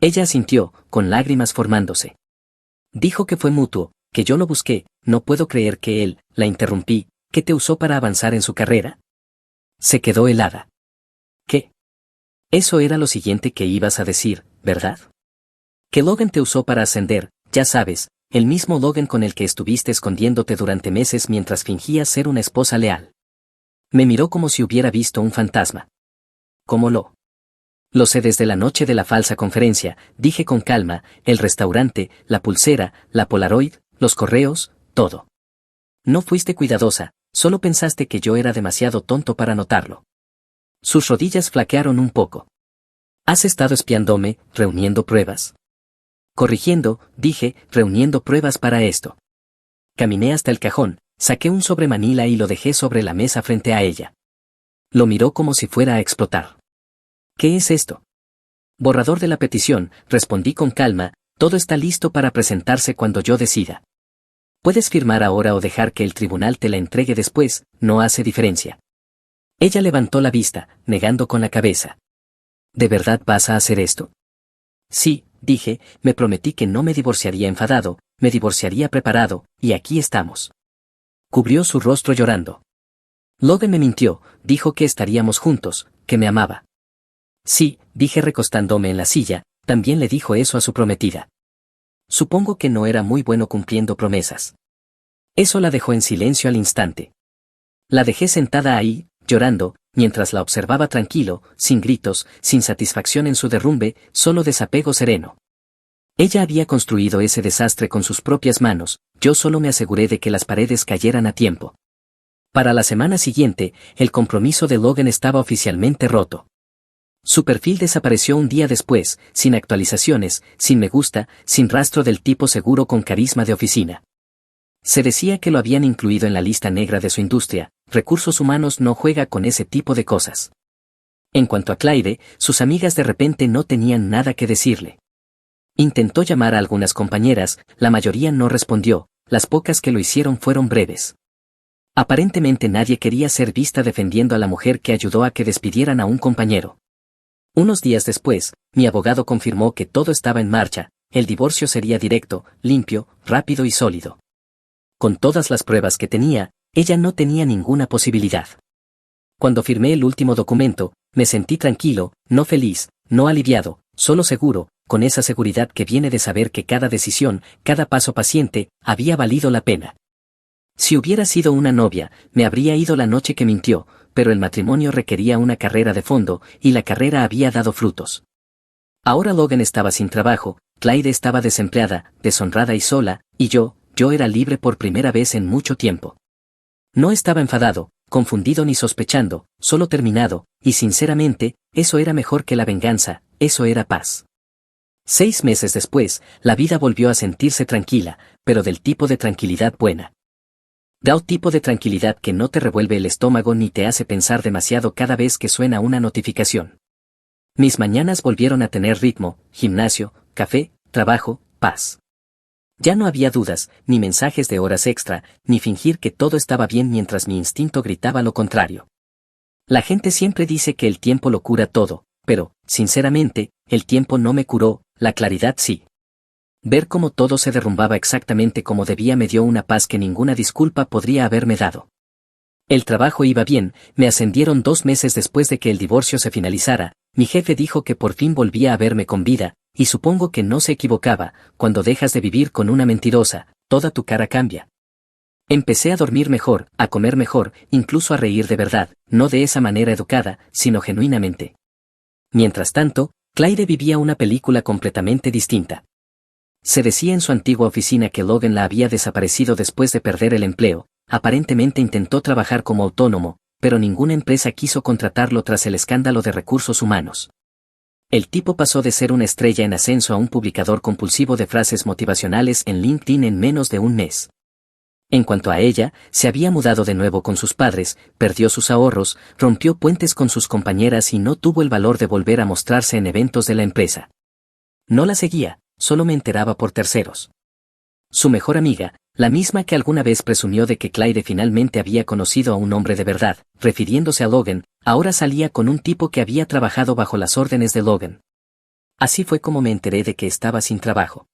Ella asintió, con lágrimas formándose. Dijo que fue mutuo, que yo lo busqué, no puedo creer que él, la interrumpí, que te usó para avanzar en su carrera. Se quedó helada. ¿Qué? Eso era lo siguiente que ibas a decir, ¿verdad? Que Logan te usó para ascender, ya sabes, el mismo Logan con el que estuviste escondiéndote durante meses mientras fingías ser una esposa leal. Me miró como si hubiera visto un fantasma. ¿Cómo lo? Lo sé desde la noche de la falsa conferencia, dije con calma, el restaurante, la pulsera, la Polaroid, los correos, todo. No fuiste cuidadosa, solo pensaste que yo era demasiado tonto para notarlo. Sus rodillas flaquearon un poco. ¿Has estado espiándome, reuniendo pruebas? Corrigiendo, dije, reuniendo pruebas para esto. Caminé hasta el cajón, saqué un sobre manila y lo dejé sobre la mesa frente a ella. Lo miró como si fuera a explotar. ¿Qué es esto? Borrador de la petición, respondí con calma, todo está listo para presentarse cuando yo decida. Puedes firmar ahora o dejar que el tribunal te la entregue después, no hace diferencia. Ella levantó la vista, negando con la cabeza. ¿De verdad vas a hacer esto? Sí, dije, me prometí que no me divorciaría enfadado, me divorciaría preparado, y aquí estamos. Cubrió su rostro llorando. Logan me mintió, dijo que estaríamos juntos, que me amaba. Sí, dije recostándome en la silla, también le dijo eso a su prometida. Supongo que no era muy bueno cumpliendo promesas. Eso la dejó en silencio al instante. La dejé sentada ahí, llorando, mientras la observaba tranquilo, sin gritos, sin satisfacción en su derrumbe, solo desapego sereno. Ella había construido ese desastre con sus propias manos, yo solo me aseguré de que las paredes cayeran a tiempo. Para la semana siguiente, el compromiso de Logan estaba oficialmente roto. Su perfil desapareció un día después, sin actualizaciones, sin me gusta, sin rastro del tipo seguro con carisma de oficina. Se decía que lo habían incluido en la lista negra de su industria, recursos humanos no juega con ese tipo de cosas. En cuanto a Clyde, sus amigas de repente no tenían nada que decirle. Intentó llamar a algunas compañeras, la mayoría no respondió, las pocas que lo hicieron fueron breves. Aparentemente nadie quería ser vista defendiendo a la mujer que ayudó a que despidieran a un compañero. Unos días después, mi abogado confirmó que todo estaba en marcha, el divorcio sería directo, limpio, rápido y sólido. Con todas las pruebas que tenía, ella no tenía ninguna posibilidad. Cuando firmé el último documento, me sentí tranquilo, no feliz, no aliviado, solo seguro, con esa seguridad que viene de saber que cada decisión, cada paso paciente, había valido la pena. Si hubiera sido una novia, me habría ido la noche que mintió, pero el matrimonio requería una carrera de fondo, y la carrera había dado frutos. Ahora Logan estaba sin trabajo, Clyde estaba desempleada, deshonrada y sola, y yo era libre por primera vez en mucho tiempo. No estaba enfadado, confundido ni sospechando, solo terminado, y sinceramente, eso era mejor que la venganza, eso era paz. 6 meses después, la vida volvió a sentirse tranquila, pero del tipo de tranquilidad buena. Da tipo de tranquilidad que no te revuelve el estómago ni te hace pensar demasiado cada vez que suena una notificación. Mis mañanas volvieron a tener ritmo, gimnasio, café, trabajo, paz. Ya no había dudas, ni mensajes de horas extra, ni fingir que todo estaba bien mientras mi instinto gritaba lo contrario. La gente siempre dice que el tiempo lo cura todo, pero, sinceramente, el tiempo no me curó, la claridad sí. Ver cómo todo se derrumbaba exactamente como debía me dio una paz que ninguna disculpa podría haberme dado. El trabajo iba bien, me ascendieron 2 meses después de que el divorcio se finalizara, mi jefe dijo que por fin volvía a verme con vida, y supongo que no se equivocaba, cuando dejas de vivir con una mentirosa, toda tu cara cambia. Empecé a dormir mejor, a comer mejor, incluso a reír de verdad, no de esa manera educada, sino genuinamente. Mientras tanto, Claire vivía una película completamente distinta. Se decía en su antigua oficina que Logan la había desaparecido después de perder el empleo, aparentemente intentó trabajar como autónomo, pero ninguna empresa quiso contratarlo tras el escándalo de recursos humanos. El tipo pasó de ser una estrella en ascenso a un publicador compulsivo de frases motivacionales en LinkedIn en menos de un mes. En cuanto a ella, se había mudado de nuevo con sus padres, perdió sus ahorros, rompió puentes con sus compañeras y no tuvo el valor de volver a mostrarse en eventos de la empresa. No la seguía, solo me enteraba por terceros. Su mejor amiga, la misma que alguna vez presumió de que Claire finalmente había conocido a un hombre de verdad, refiriéndose a Logan, ahora salía con un tipo que había trabajado bajo las órdenes de Logan. Así fue como me enteré de que estaba sin trabajo.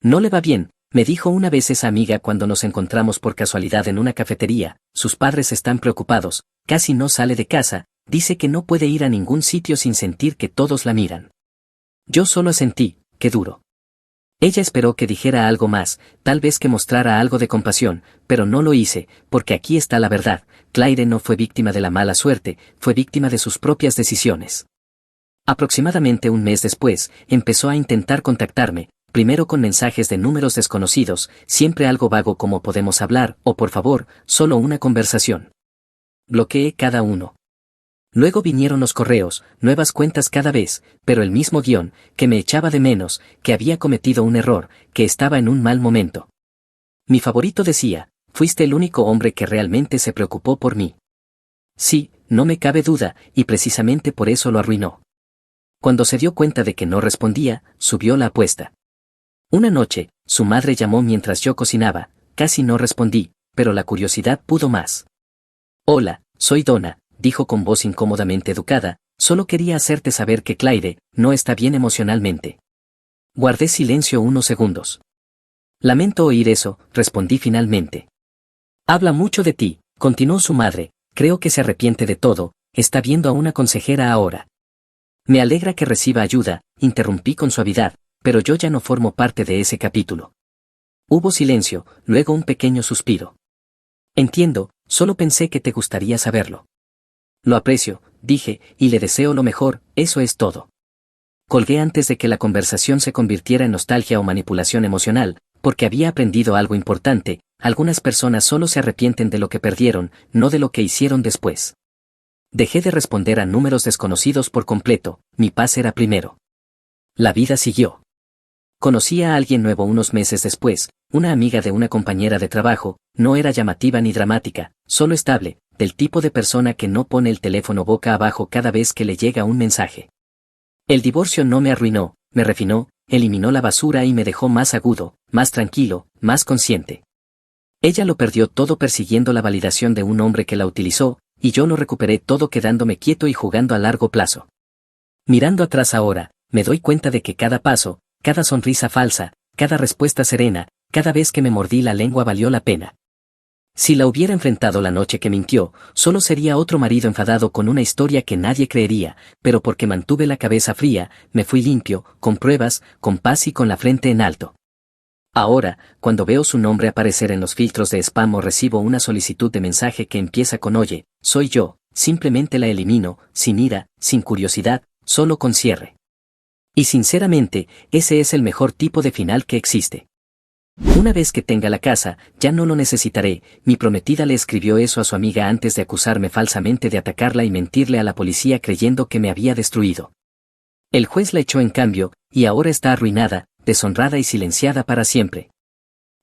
No le va bien, me dijo una vez esa amiga cuando nos encontramos por casualidad en una cafetería, sus padres están preocupados, casi no sale de casa, dice que no puede ir a ningún sitio sin sentir que todos la miran. Yo solo asentí, qué duro. Ella esperó que dijera algo más, tal vez que mostrara algo de compasión, pero no lo hice, porque aquí está la verdad, Claire no fue víctima de la mala suerte, fue víctima de sus propias decisiones. Aproximadamente un mes después, empezó a intentar contactarme, primero con mensajes de números desconocidos, siempre algo vago como podemos hablar, o por favor, solo una conversación. Bloqueé cada uno. Luego vinieron los correos, nuevas cuentas cada vez, pero el mismo guión, que me echaba de menos, que había cometido un error, que estaba en un mal momento. Mi favorito decía, fuiste el único hombre que realmente se preocupó por mí. Sí, no me cabe duda, y precisamente por eso lo arruinó. Cuando se dio cuenta de que no respondía, subió la apuesta. Una noche, su madre llamó mientras yo cocinaba, casi no respondí, pero la curiosidad pudo más. Hola, soy Donna, dijo con voz incómodamente educada, solo quería hacerte saber que Claire no está bien emocionalmente. Guardé silencio unos segundos. Lamento oír eso, respondí finalmente. Habla mucho de ti, continuó su madre, creo que se arrepiente de todo, está viendo a una consejera ahora. Me alegra que reciba ayuda, interrumpí con suavidad, pero yo ya no formo parte de ese capítulo. Hubo silencio, luego un pequeño suspiro. Entiendo, solo pensé que te gustaría saberlo. Lo aprecio, dije, y le deseo lo mejor, eso es todo. Colgué antes de que la conversación se convirtiera en nostalgia o manipulación emocional, porque había aprendido algo importante, algunas personas solo se arrepienten de lo que perdieron, no de lo que hicieron después. Dejé de responder a números desconocidos por completo, mi paz era primero. La vida siguió. Conocí a alguien nuevo unos meses después, una amiga de una compañera de trabajo, no era llamativa ni dramática, solo estable, del tipo de persona que no pone el teléfono boca abajo cada vez que le llega un mensaje. El divorcio no me arruinó, me refinó, eliminó la basura y me dejó más agudo, más tranquilo, más consciente. Ella lo perdió todo persiguiendo la validación de un hombre que la utilizó, y yo lo recuperé todo quedándome quieto y jugando a largo plazo. Mirando atrás ahora, me doy cuenta de que cada paso, cada sonrisa falsa, cada respuesta serena, cada vez que me mordí la lengua valió la pena. Si la hubiera enfrentado la noche que mintió, solo sería otro marido enfadado con una historia que nadie creería, pero porque mantuve la cabeza fría, me fui limpio, con pruebas, con paz y con la frente en alto. Ahora, cuando veo su nombre aparecer en los filtros de spam o recibo una solicitud de mensaje que empieza con "Oye, soy yo", simplemente la elimino, sin ira, sin curiosidad, solo con cierre. Y sinceramente, ese es el mejor tipo de final que existe. Una vez que tenga la casa, ya no lo necesitaré, mi prometida le escribió eso a su amiga antes de acusarme falsamente de atacarla y mentirle a la policía creyendo que me había destruido. El juez la echó en cambio, y ahora está arruinada, deshonrada y silenciada para siempre.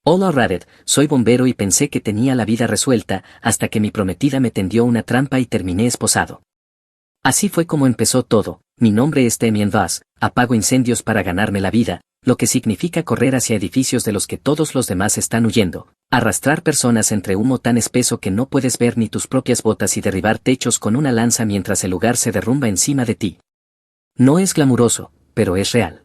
Hola Reddit, soy bombero y pensé que tenía la vida resuelta, hasta que mi prometida me tendió una trampa y terminé esposado. Así fue como empezó todo, mi nombre es Damien Voss, apago incendios para ganarme la vida, lo que significa correr hacia edificios de los que todos los demás están huyendo, arrastrar personas entre humo tan espeso que no puedes ver ni tus propias botas y derribar techos con una lanza mientras el lugar se derrumba encima de ti. No es glamuroso, pero es real.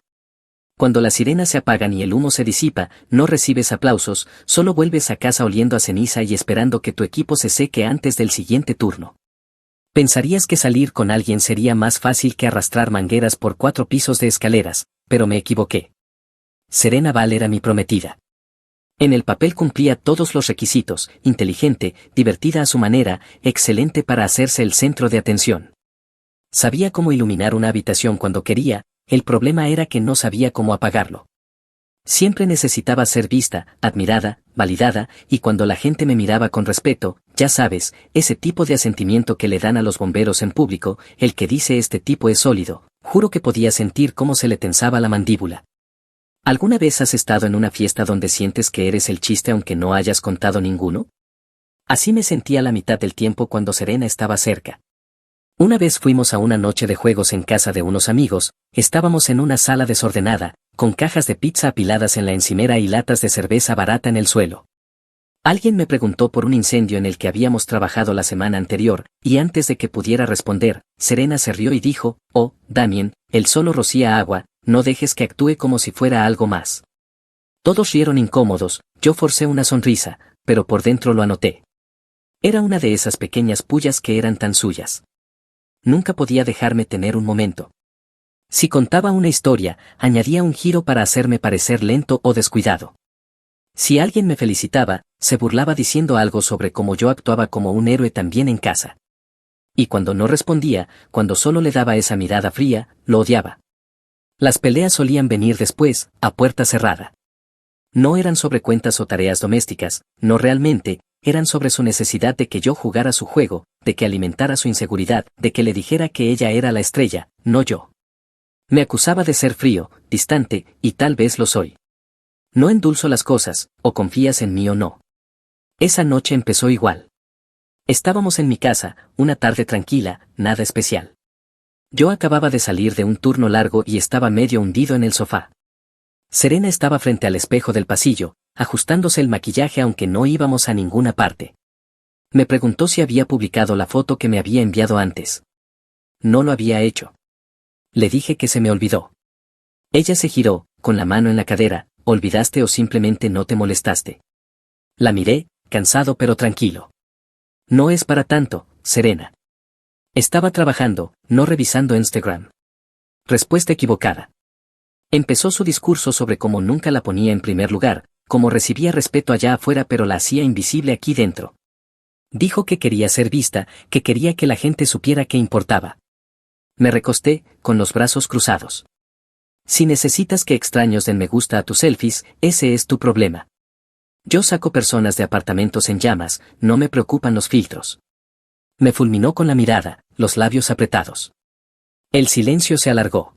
Cuando las sirenas se apagan y el humo se disipa, no recibes aplausos, solo vuelves a casa oliendo a ceniza y esperando que tu equipo se seque antes del siguiente turno. Pensarías que salir con alguien sería más fácil que arrastrar mangueras por 4 pisos de escaleras, pero me equivoqué. Serena Val era mi prometida. En el papel cumplía todos los requisitos, inteligente, divertida a su manera, excelente para hacerse el centro de atención. Sabía cómo iluminar una habitación cuando quería, el problema era que no sabía cómo apagarlo. Siempre necesitaba ser vista, admirada, validada, y cuando la gente me miraba con respeto, ya sabes, ese tipo de asentimiento que le dan a los bomberos en público, el que dice este tipo es sólido, juro que podía sentir cómo se le tensaba la mandíbula. ¿Alguna vez has estado en una fiesta donde sientes que eres el chiste aunque no hayas contado ninguno? Así me sentía la mitad del tiempo cuando Serena estaba cerca. Una vez fuimos a una noche de juegos en casa de unos amigos, estábamos en una sala desordenada, con cajas de pizza apiladas en la encimera y latas de cerveza barata en el suelo. Alguien me preguntó por un incendio en el que habíamos trabajado la semana anterior, y antes de que pudiera responder, Serena se rió y dijo, «Oh, Damien, él solo rocía agua, no dejes que actúe como si fuera algo más». Todos rieron incómodos, yo forcé una sonrisa, pero por dentro lo anoté. Era una de esas pequeñas pullas que eran tan suyas. Nunca podía dejarme tener un momento. Si contaba una historia, añadía un giro para hacerme parecer lento o descuidado. Si alguien me felicitaba, se burlaba diciendo algo sobre cómo yo actuaba como un héroe también en casa. Y cuando no respondía, cuando solo le daba esa mirada fría, lo odiaba. Las peleas solían venir después, a puerta cerrada. No eran sobre cuentas o tareas domésticas, no realmente, eran sobre su necesidad de que yo jugara su juego, de que alimentara su inseguridad, de que le dijera que ella era la estrella, no yo. Me acusaba de ser frío, distante, y tal vez lo soy. No endulzo las cosas, o confías en mí o no. Esa noche empezó igual. Estábamos en mi casa, una tarde tranquila, nada especial. Yo acababa de salir de un turno largo y estaba medio hundido en el sofá. Serena estaba frente al espejo del pasillo, ajustándose el maquillaje aunque no íbamos a ninguna parte. Me preguntó si había publicado la foto que me había enviado antes. No lo había hecho. Le dije que se me olvidó. Ella se giró, con la mano en la cadera, ¿olvidaste o simplemente no te molestaste? La miré, cansado pero tranquilo. No es para tanto, Serena. Estaba trabajando, no revisando Instagram. Respuesta equivocada. Empezó su discurso sobre cómo nunca la ponía en primer lugar, cómo recibía respeto allá afuera pero la hacía invisible aquí dentro. Dijo que quería ser vista, que quería que la gente supiera qué importaba. Me recosté, con los brazos cruzados. Si necesitas que extraños den me gusta a tus selfies, ese es tu problema. Yo saco personas de apartamentos en llamas, no me preocupan los filtros. Me fulminó con la mirada, los labios apretados. El silencio se alargó.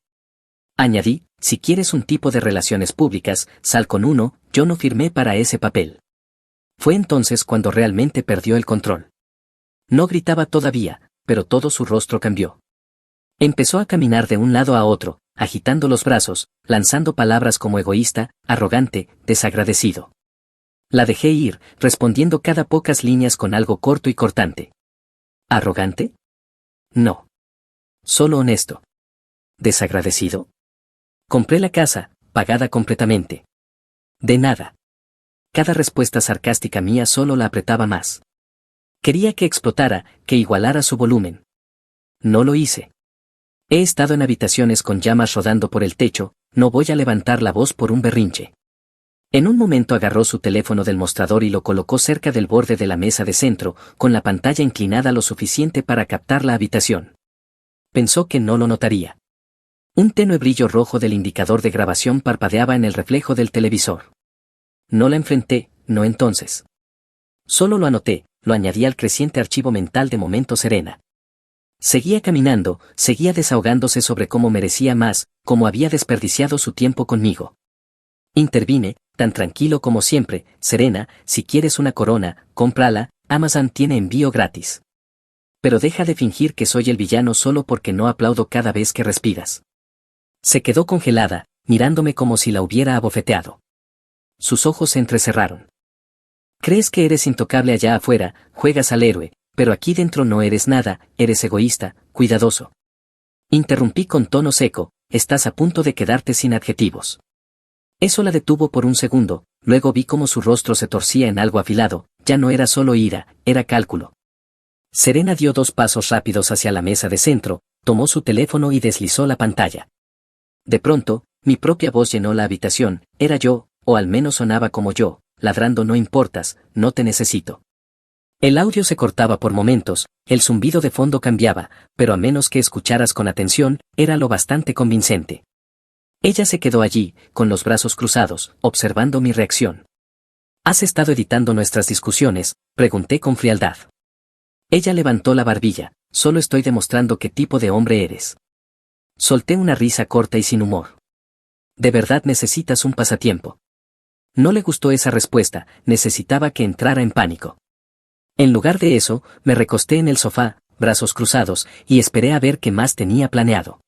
Añadí, si quieres un tipo de relaciones públicas, sal con uno, yo no firmé para ese papel. Fue entonces cuando realmente perdió el control. No gritaba todavía, pero todo su rostro cambió. Empezó a caminar de un lado a otro, agitando los brazos, lanzando palabras como egoísta, arrogante, desagradecido. La dejé ir, respondiendo cada pocas líneas con algo corto y cortante. ¿Arrogante? No. Solo honesto. ¿Desagradecido? Compré la casa, pagada completamente. De nada. Cada respuesta sarcástica mía solo la apretaba más. Quería que explotara, que igualara su volumen. No lo hice. He estado en habitaciones con llamas rodando por el techo, no voy a levantar la voz por un berrinche. En un momento agarró su teléfono del mostrador y lo colocó cerca del borde de la mesa de centro, con la pantalla inclinada lo suficiente para captar la habitación. Pensó que no lo notaría. Un tenue brillo rojo del indicador de grabación parpadeaba en el reflejo del televisor. No la enfrenté, no entonces. Solo lo anoté, lo añadí al creciente archivo mental de Momento Serena. Seguía caminando, seguía desahogándose sobre cómo merecía más, cómo había desperdiciado su tiempo conmigo. Intervine, tan tranquilo como siempre, Serena, si quieres una corona, cómprala, Amazon tiene envío gratis. Pero deja de fingir que soy el villano solo porque no aplaudo cada vez que respiras. Se quedó congelada, mirándome como si la hubiera abofeteado. Sus ojos se entrecerraron. Crees que eres intocable allá afuera, juegas al héroe, pero aquí dentro no eres nada, eres egoísta, cuidadoso. Interrumpí con tono seco, estás a punto de quedarte sin adjetivos. Eso la detuvo por un segundo, luego vi cómo su rostro se torcía en algo afilado, ya no era solo ira, era cálculo. Serena dio 2 pasos rápidos hacia la mesa de centro, tomó su teléfono y deslizó la pantalla. De pronto, mi propia voz llenó la habitación, era yo, o al menos sonaba como yo, ladrando: no importas, no te necesito. El audio se cortaba por momentos, el zumbido de fondo cambiaba, pero a menos que escucharas con atención, era lo bastante convincente. Ella se quedó allí, con los brazos cruzados, observando mi reacción. ¿Has estado editando nuestras discusiones?, pregunté con frialdad. Ella levantó la barbilla: solo estoy demostrando qué tipo de hombre eres. Solté una risa corta y sin humor. ¿De verdad necesitas un pasatiempo? No le gustó esa respuesta, necesitaba que entrara en pánico. En lugar de eso, me recosté en el sofá, brazos cruzados, y esperé a ver qué más tenía planeado.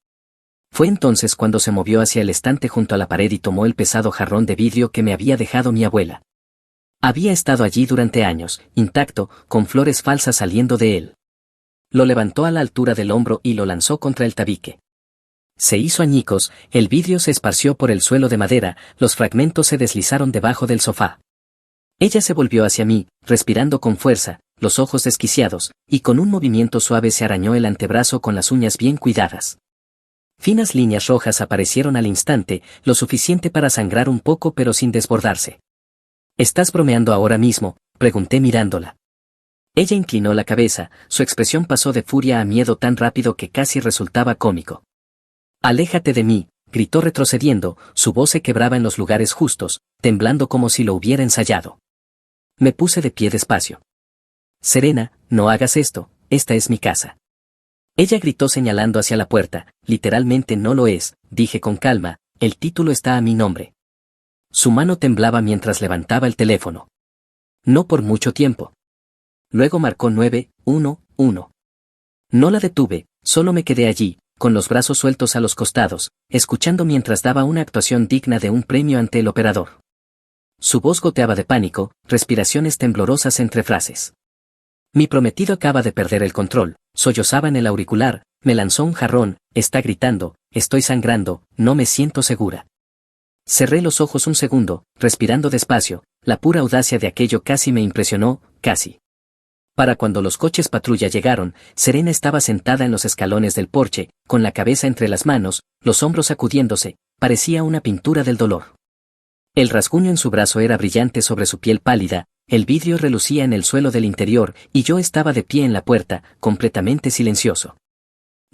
Fue entonces cuando se movió hacia el estante junto a la pared y tomó el pesado jarrón de vidrio que me había dejado mi abuela. Había estado allí durante años, intacto, con flores falsas saliendo de él. Lo levantó a la altura del hombro y lo lanzó contra el tabique. Se hizo añicos, el vidrio se esparció por el suelo de madera, los fragmentos se deslizaron debajo del sofá. Ella se volvió hacia mí, respirando con fuerza, los ojos desquiciados, y con un movimiento suave se arañó el antebrazo con las uñas bien cuidadas. Finas líneas rojas aparecieron al instante, lo suficiente para sangrar un poco pero sin desbordarse. ¿Estás bromeando ahora mismo?, pregunté mirándola. Ella inclinó la cabeza, su expresión pasó de furia a miedo tan rápido que casi resultaba cómico. «Aléjate de mí», gritó retrocediendo, su voz se quebraba en los lugares justos, temblando como si lo hubiera ensayado. Me puse de pie despacio. «Serena, no hagas esto, esta es mi casa». Ella gritó señalando hacia la puerta: «Literalmente no lo es», dije con calma, «el título está a mi nombre». Su mano temblaba mientras levantaba el teléfono. No por mucho tiempo. Luego marcó 911. No la detuve, solo me quedé allí, con los brazos sueltos a los costados, escuchando mientras daba una actuación digna de un premio ante el operador. Su voz goteaba de pánico, respiraciones temblorosas entre frases. «Mi prometido acaba de perder el control», sollozaba en el auricular, me lanzó un jarrón, está gritando, estoy sangrando, no me siento segura. Cerré los ojos un segundo, respirando despacio, la pura audacia de aquello casi me impresionó, casi. Para cuando los coches patrulla llegaron, Serena estaba sentada en los escalones del porche, con la cabeza entre las manos, los hombros sacudiéndose, parecía una pintura del dolor. El rasguño en su brazo era brillante sobre su piel pálida, el vidrio relucía en el suelo del interior, y yo estaba de pie en la puerta, completamente silencioso.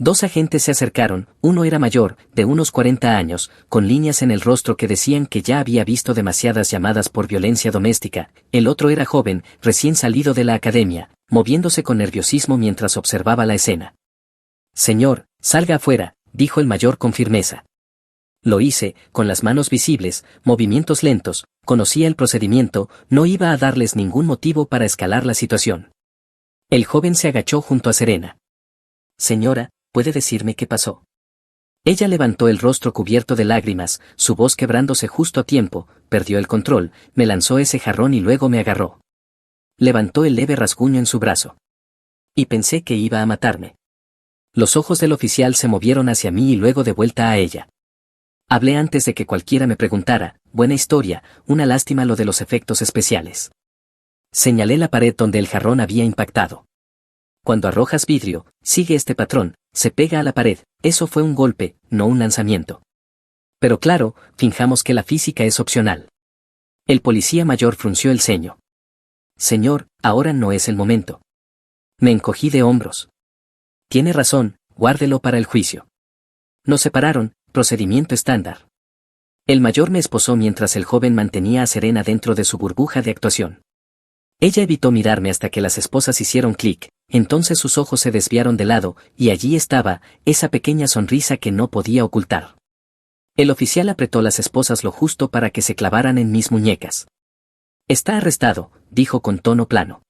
2 agentes se acercaron, uno era mayor, de unos 40 años, con líneas en el rostro que decían que ya había visto demasiadas llamadas por violencia doméstica, el otro era joven, recién salido de la academia, moviéndose con nerviosismo mientras observaba la escena. «Señor, salga afuera», dijo el mayor con firmeza. Lo hice, con las manos visibles, movimientos lentos, conocía el procedimiento, no iba a darles ningún motivo para escalar la situación. El joven se agachó junto a Serena. «Señora, ¿puede decirme qué pasó?». Ella levantó el rostro cubierto de lágrimas, su voz quebrándose justo a tiempo, perdió el control, me lanzó ese jarrón y luego me agarró. Levantó el leve rasguño en su brazo. Y pensé que iba a matarme. Los ojos del oficial se movieron hacia mí y luego de vuelta a ella. Hablé antes de que cualquiera me preguntara, buena historia, una lástima lo de los efectos especiales. Señalé la pared donde el jarrón había impactado. Cuando arrojas vidrio, sigue este patrón, se pega a la pared, eso fue un golpe, no un lanzamiento. Pero claro, finjamos que la física es opcional. El policía mayor frunció el ceño. Señor, ahora no es el momento. Me encogí de hombros. Tiene razón, guárdelo para el juicio. Nos separaron, procedimiento estándar. El mayor me esposó mientras el joven mantenía a Serena dentro de su burbuja de actuación. Ella evitó mirarme hasta que las esposas hicieron clic, entonces sus ojos se desviaron de lado, y allí estaba, esa pequeña sonrisa que no podía ocultar. El oficial apretó las esposas lo justo para que se clavaran en mis muñecas. «Está arrestado», dijo con tono plano.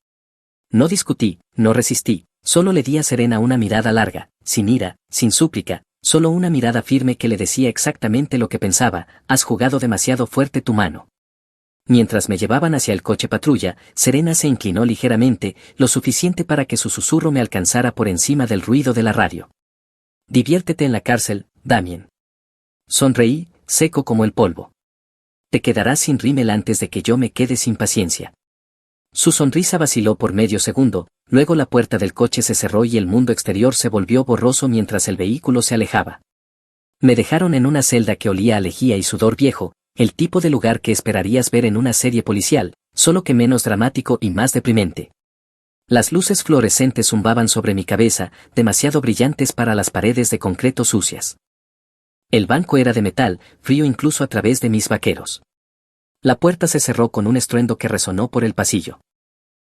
No discutí, no resistí, solo le di a Serena una mirada larga, sin ira, sin súplica, solo una mirada firme que le decía exactamente lo que pensaba: has jugado demasiado fuerte tu mano. Mientras me llevaban hacia el coche patrulla, Serena se inclinó ligeramente, lo suficiente para que su susurro me alcanzara por encima del ruido de la radio. «Diviértete en la cárcel, Damien». Sonreí, seco como el polvo. Te quedarás sin rímel antes de que yo me quede sin paciencia. Su sonrisa vaciló por medio segundo, luego la puerta del coche se cerró y el mundo exterior se volvió borroso mientras el vehículo se alejaba. Me dejaron en una celda que olía a lejía y sudor viejo, el tipo de lugar que esperarías ver en una serie policial, solo que menos dramático y más deprimente. Las luces fluorescentes zumbaban sobre mi cabeza, demasiado brillantes para las paredes de concreto sucias. El banco era de metal, frío incluso a través de mis vaqueros. La puerta se cerró con un estruendo que resonó por el pasillo.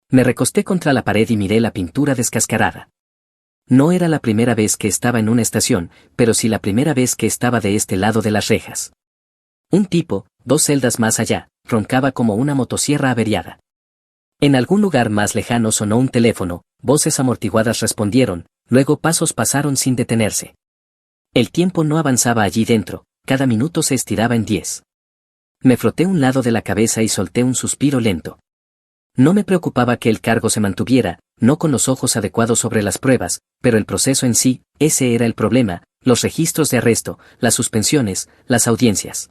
Me recosté contra la pared y miré la pintura descascarada. No era la primera vez que estaba en una estación, pero sí la primera vez que estaba de este lado de las rejas. Un tipo, 2 celdas más allá, roncaba como una motosierra averiada. En algún lugar más lejano sonó un teléfono, voces amortiguadas respondieron, luego pasos pasaron sin detenerse. El tiempo no avanzaba allí dentro, cada minuto se estiraba en 10. Me froté un lado de la cabeza y solté un suspiro lento. No me preocupaba que el cargo se mantuviera, no con los ojos adecuados sobre las pruebas, pero el proceso en sí, ese era el problema, los registros de arresto, las suspensiones, las audiencias.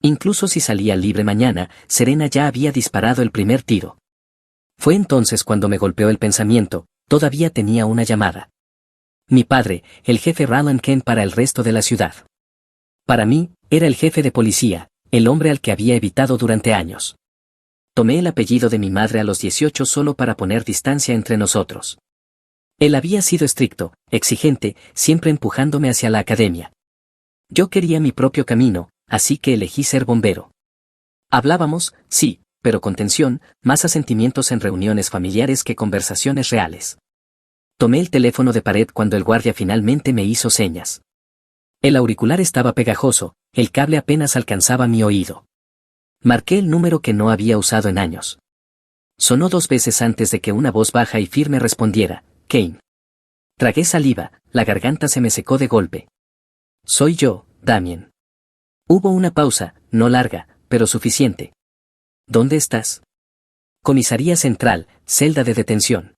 Incluso si salía libre mañana, Serena ya había disparado el primer tiro. Fue entonces cuando me golpeó el pensamiento, todavía tenía una llamada. Mi padre, el jefe Rowland Kent para el resto de la ciudad. Para mí, era el jefe de policía, el hombre al que había evitado durante años. Tomé el apellido de mi madre a los 18 solo para poner distancia entre nosotros. Él había sido estricto, exigente, siempre empujándome hacia la academia. Yo quería mi propio camino, así que elegí ser bombero. Hablábamos, sí, pero con tensión, más asentimientos en reuniones familiares que conversaciones reales. Tomé el teléfono de pared cuando el guardia finalmente me hizo señas. El auricular estaba pegajoso, el cable apenas alcanzaba mi oído. Marqué el número que no había usado en años. Sonó 2 veces antes de que una voz baja y firme respondiera, Kane. Tragué saliva, la garganta se me secó de golpe. Soy yo, Damien. Hubo una pausa, no larga, pero suficiente. ¿Dónde estás? Comisaría Central, celda de detención.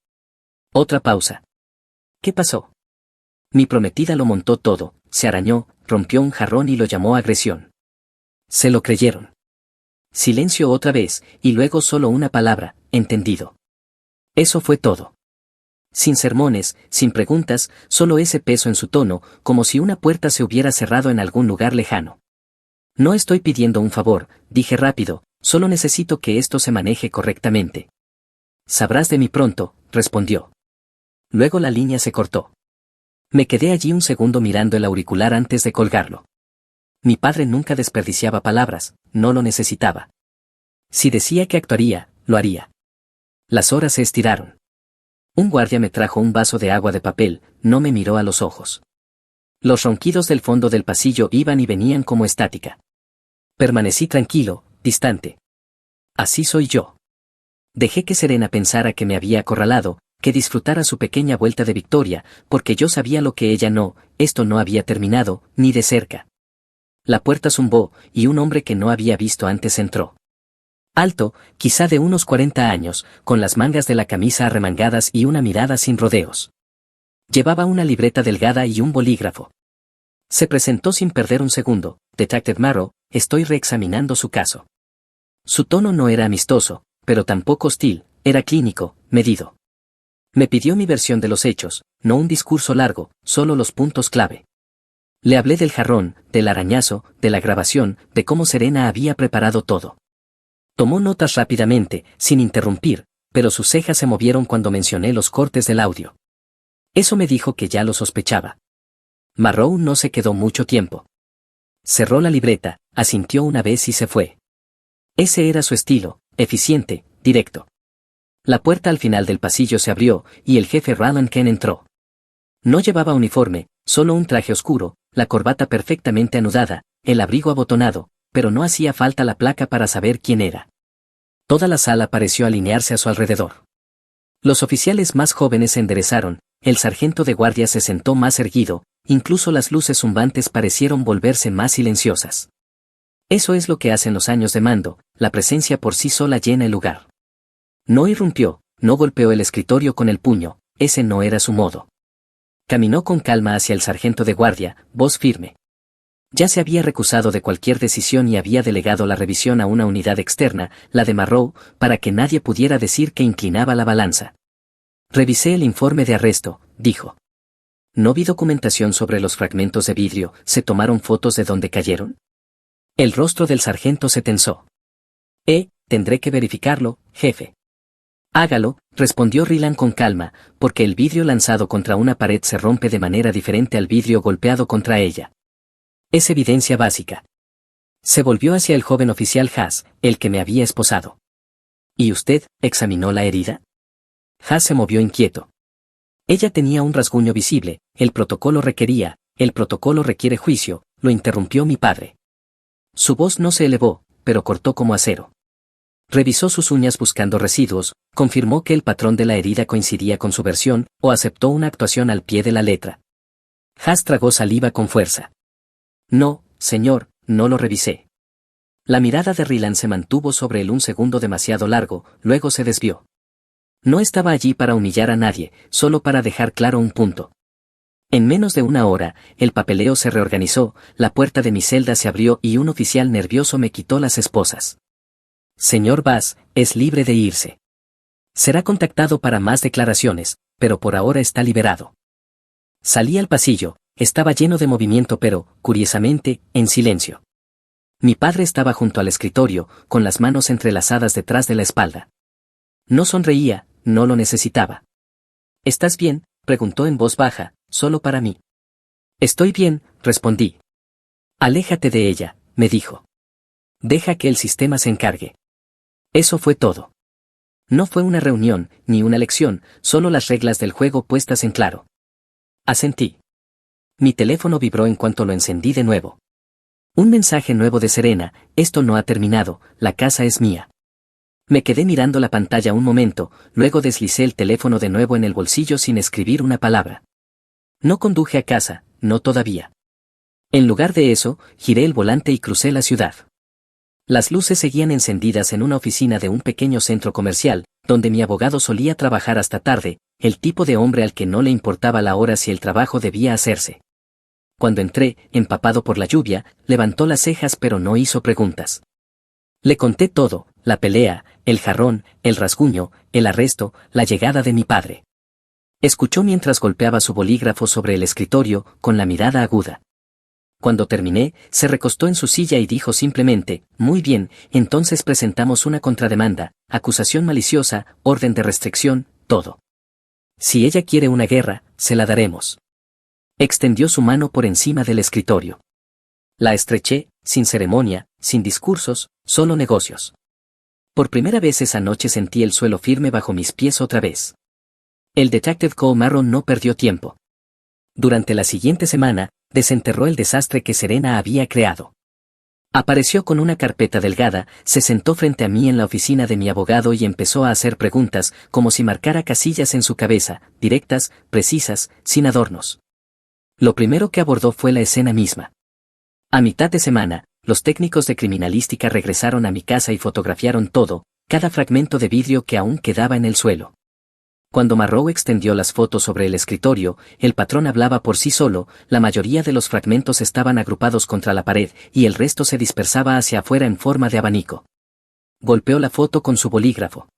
Otra pausa. ¿Qué pasó? Mi prometida lo montó todo, se arañó, rompió un jarrón y lo llamó agresión. Se lo creyeron. Silencio otra vez, y luego solo una palabra, entendido. Eso fue todo. Sin sermones, sin preguntas, solo ese peso en su tono, como si una puerta se hubiera cerrado en algún lugar lejano. No estoy pidiendo un favor, dije rápido, solo necesito que esto se maneje correctamente. Sabrás de mí pronto, respondió. Luego la línea se cortó. Me quedé allí un segundo mirando el auricular antes de colgarlo. Mi padre nunca desperdiciaba palabras, no lo necesitaba. Si decía que actuaría, lo haría. Las horas se estiraron. Un guardia me trajo un vaso de agua de papel, no me miró a los ojos. Los ronquidos del fondo del pasillo iban y venían como estática. Permanecí tranquilo, distante. Así soy yo. Dejé que Serena pensara que me había acorralado, que disfrutara su pequeña vuelta de victoria, porque yo sabía lo que ella no, esto no había terminado, ni de cerca. La puerta zumbó, y un hombre que no había visto antes entró. Alto, quizá de unos 40 años, con las mangas de la camisa arremangadas y una mirada sin rodeos. Llevaba una libreta delgada y un bolígrafo. Se presentó sin perder un segundo, Detective Marrow, estoy reexaminando su caso. Su tono no era amistoso, pero tampoco hostil, era clínico, medido. Me pidió mi versión de los hechos, no un discurso largo, solo los puntos clave. Le hablé del jarrón, del arañazo, de la grabación, de cómo Serena había preparado todo. Tomó notas rápidamente, sin interrumpir, pero sus cejas se movieron cuando mencioné los cortes del audio. Eso me dijo que ya lo sospechaba. Marrow no se quedó mucho tiempo. Cerró la libreta, asintió una vez y se fue. Ese era su estilo, eficiente, directo. La puerta al final del pasillo se abrió, y el jefe Rowland Kent entró. No llevaba uniforme, solo un traje oscuro, la corbata perfectamente anudada, el abrigo abotonado, pero no hacía falta la placa para saber quién era. Toda la sala pareció alinearse a su alrededor. Los oficiales más jóvenes se enderezaron, el sargento de guardia se sentó más erguido, incluso las luces zumbantes parecieron volverse más silenciosas. Eso es lo que hacen los años de mando, la presencia por sí sola llena el lugar. No irrumpió, no golpeó el escritorio con el puño, ese no era su modo. Caminó con calma hacia el sargento de guardia, voz firme. Ya se había recusado de cualquier decisión y había delegado la revisión a una unidad externa, la de Marrow, para que nadie pudiera decir que inclinaba la balanza. Revisé el informe de arresto, dijo. No vi documentación sobre los fragmentos de vidrio, ¿se tomaron fotos de dónde cayeron? El rostro del sargento se tensó. Tendré que verificarlo, jefe. Hágalo, respondió Ryland con calma, porque el vidrio lanzado contra una pared se rompe de manera diferente al vidrio golpeado contra ella. Es evidencia básica. Se volvió hacia el joven oficial Haas, el que me había esposado. ¿Y usted examinó la herida? Haas se movió inquieto. Ella tenía un rasguño visible, el protocolo requiere juicio, lo interrumpió mi padre. Su voz no se elevó, pero cortó como acero. Revisó sus uñas buscando residuos, confirmó que el patrón de la herida coincidía con su versión, o aceptó una actuación al pie de la letra. Haas tragó saliva con fuerza. No, señor, no lo revisé. La mirada de Ryland se mantuvo sobre él un segundo demasiado largo, luego se desvió. No estaba allí para humillar a nadie, solo para dejar claro un punto. En menos de una hora, el papeleo se reorganizó, la puerta de mi celda se abrió y un oficial nervioso me quitó las esposas. Señor Bass, es libre de irse. Será contactado para más declaraciones, pero por ahora está liberado. Salí al pasillo, estaba lleno de movimiento pero, curiosamente, en silencio. Mi padre estaba junto al escritorio, con las manos entrelazadas detrás de la espalda. No sonreía, no lo necesitaba. ¿Estás bien?, preguntó en voz baja, solo para mí. Estoy bien, respondí. Aléjate de ella, me dijo. Deja que el sistema se encargue. Eso fue todo. No fue una reunión, ni una lección, solo las reglas del juego puestas en claro. Asentí. Mi teléfono vibró en cuanto lo encendí de nuevo. Un mensaje nuevo de Serena: esto no ha terminado, la casa es mía. Me quedé mirando la pantalla un momento, luego deslicé el teléfono de nuevo en el bolsillo sin escribir una palabra. No conduje a casa, no todavía. En lugar de eso, giré el volante y crucé la ciudad. Las luces seguían encendidas en una oficina de un pequeño centro comercial, donde mi abogado solía trabajar hasta tarde, el tipo de hombre al que no le importaba la hora si el trabajo debía hacerse. Cuando entré, empapado por la lluvia, levantó las cejas pero no hizo preguntas. Le conté todo, la pelea, el jarrón, el rasguño, el arresto, la llegada de mi padre. Escuchó mientras golpeaba su bolígrafo sobre el escritorio, con la mirada aguda. Cuando terminé, se recostó en su silla y dijo simplemente: muy bien, entonces presentamos una contrademanda, acusación maliciosa, orden de restricción, todo. Si ella quiere una guerra, se la daremos. Extendió su mano por encima del escritorio. La estreché, sin ceremonia, sin discursos, solo negocios. Por primera vez esa noche sentí el suelo firme bajo mis pies otra vez. El detective Cole Marron no perdió tiempo. Durante la siguiente semana, desenterró el desastre que Serena había creado. Apareció con una carpeta delgada, se sentó frente a mí en la oficina de mi abogado y empezó a hacer preguntas, como si marcara casillas en su cabeza, directas, precisas, sin adornos. Lo primero que abordó fue la escena misma. A mitad de semana, los técnicos de criminalística regresaron a mi casa y fotografiaron todo, cada fragmento de vidrio que aún quedaba en el suelo. Cuando Marrow extendió las fotos sobre el escritorio, el patrón hablaba por sí solo, la mayoría de los fragmentos estaban agrupados contra la pared, y el resto se dispersaba hacia afuera en forma de abanico. Golpeó la foto con su bolígrafo.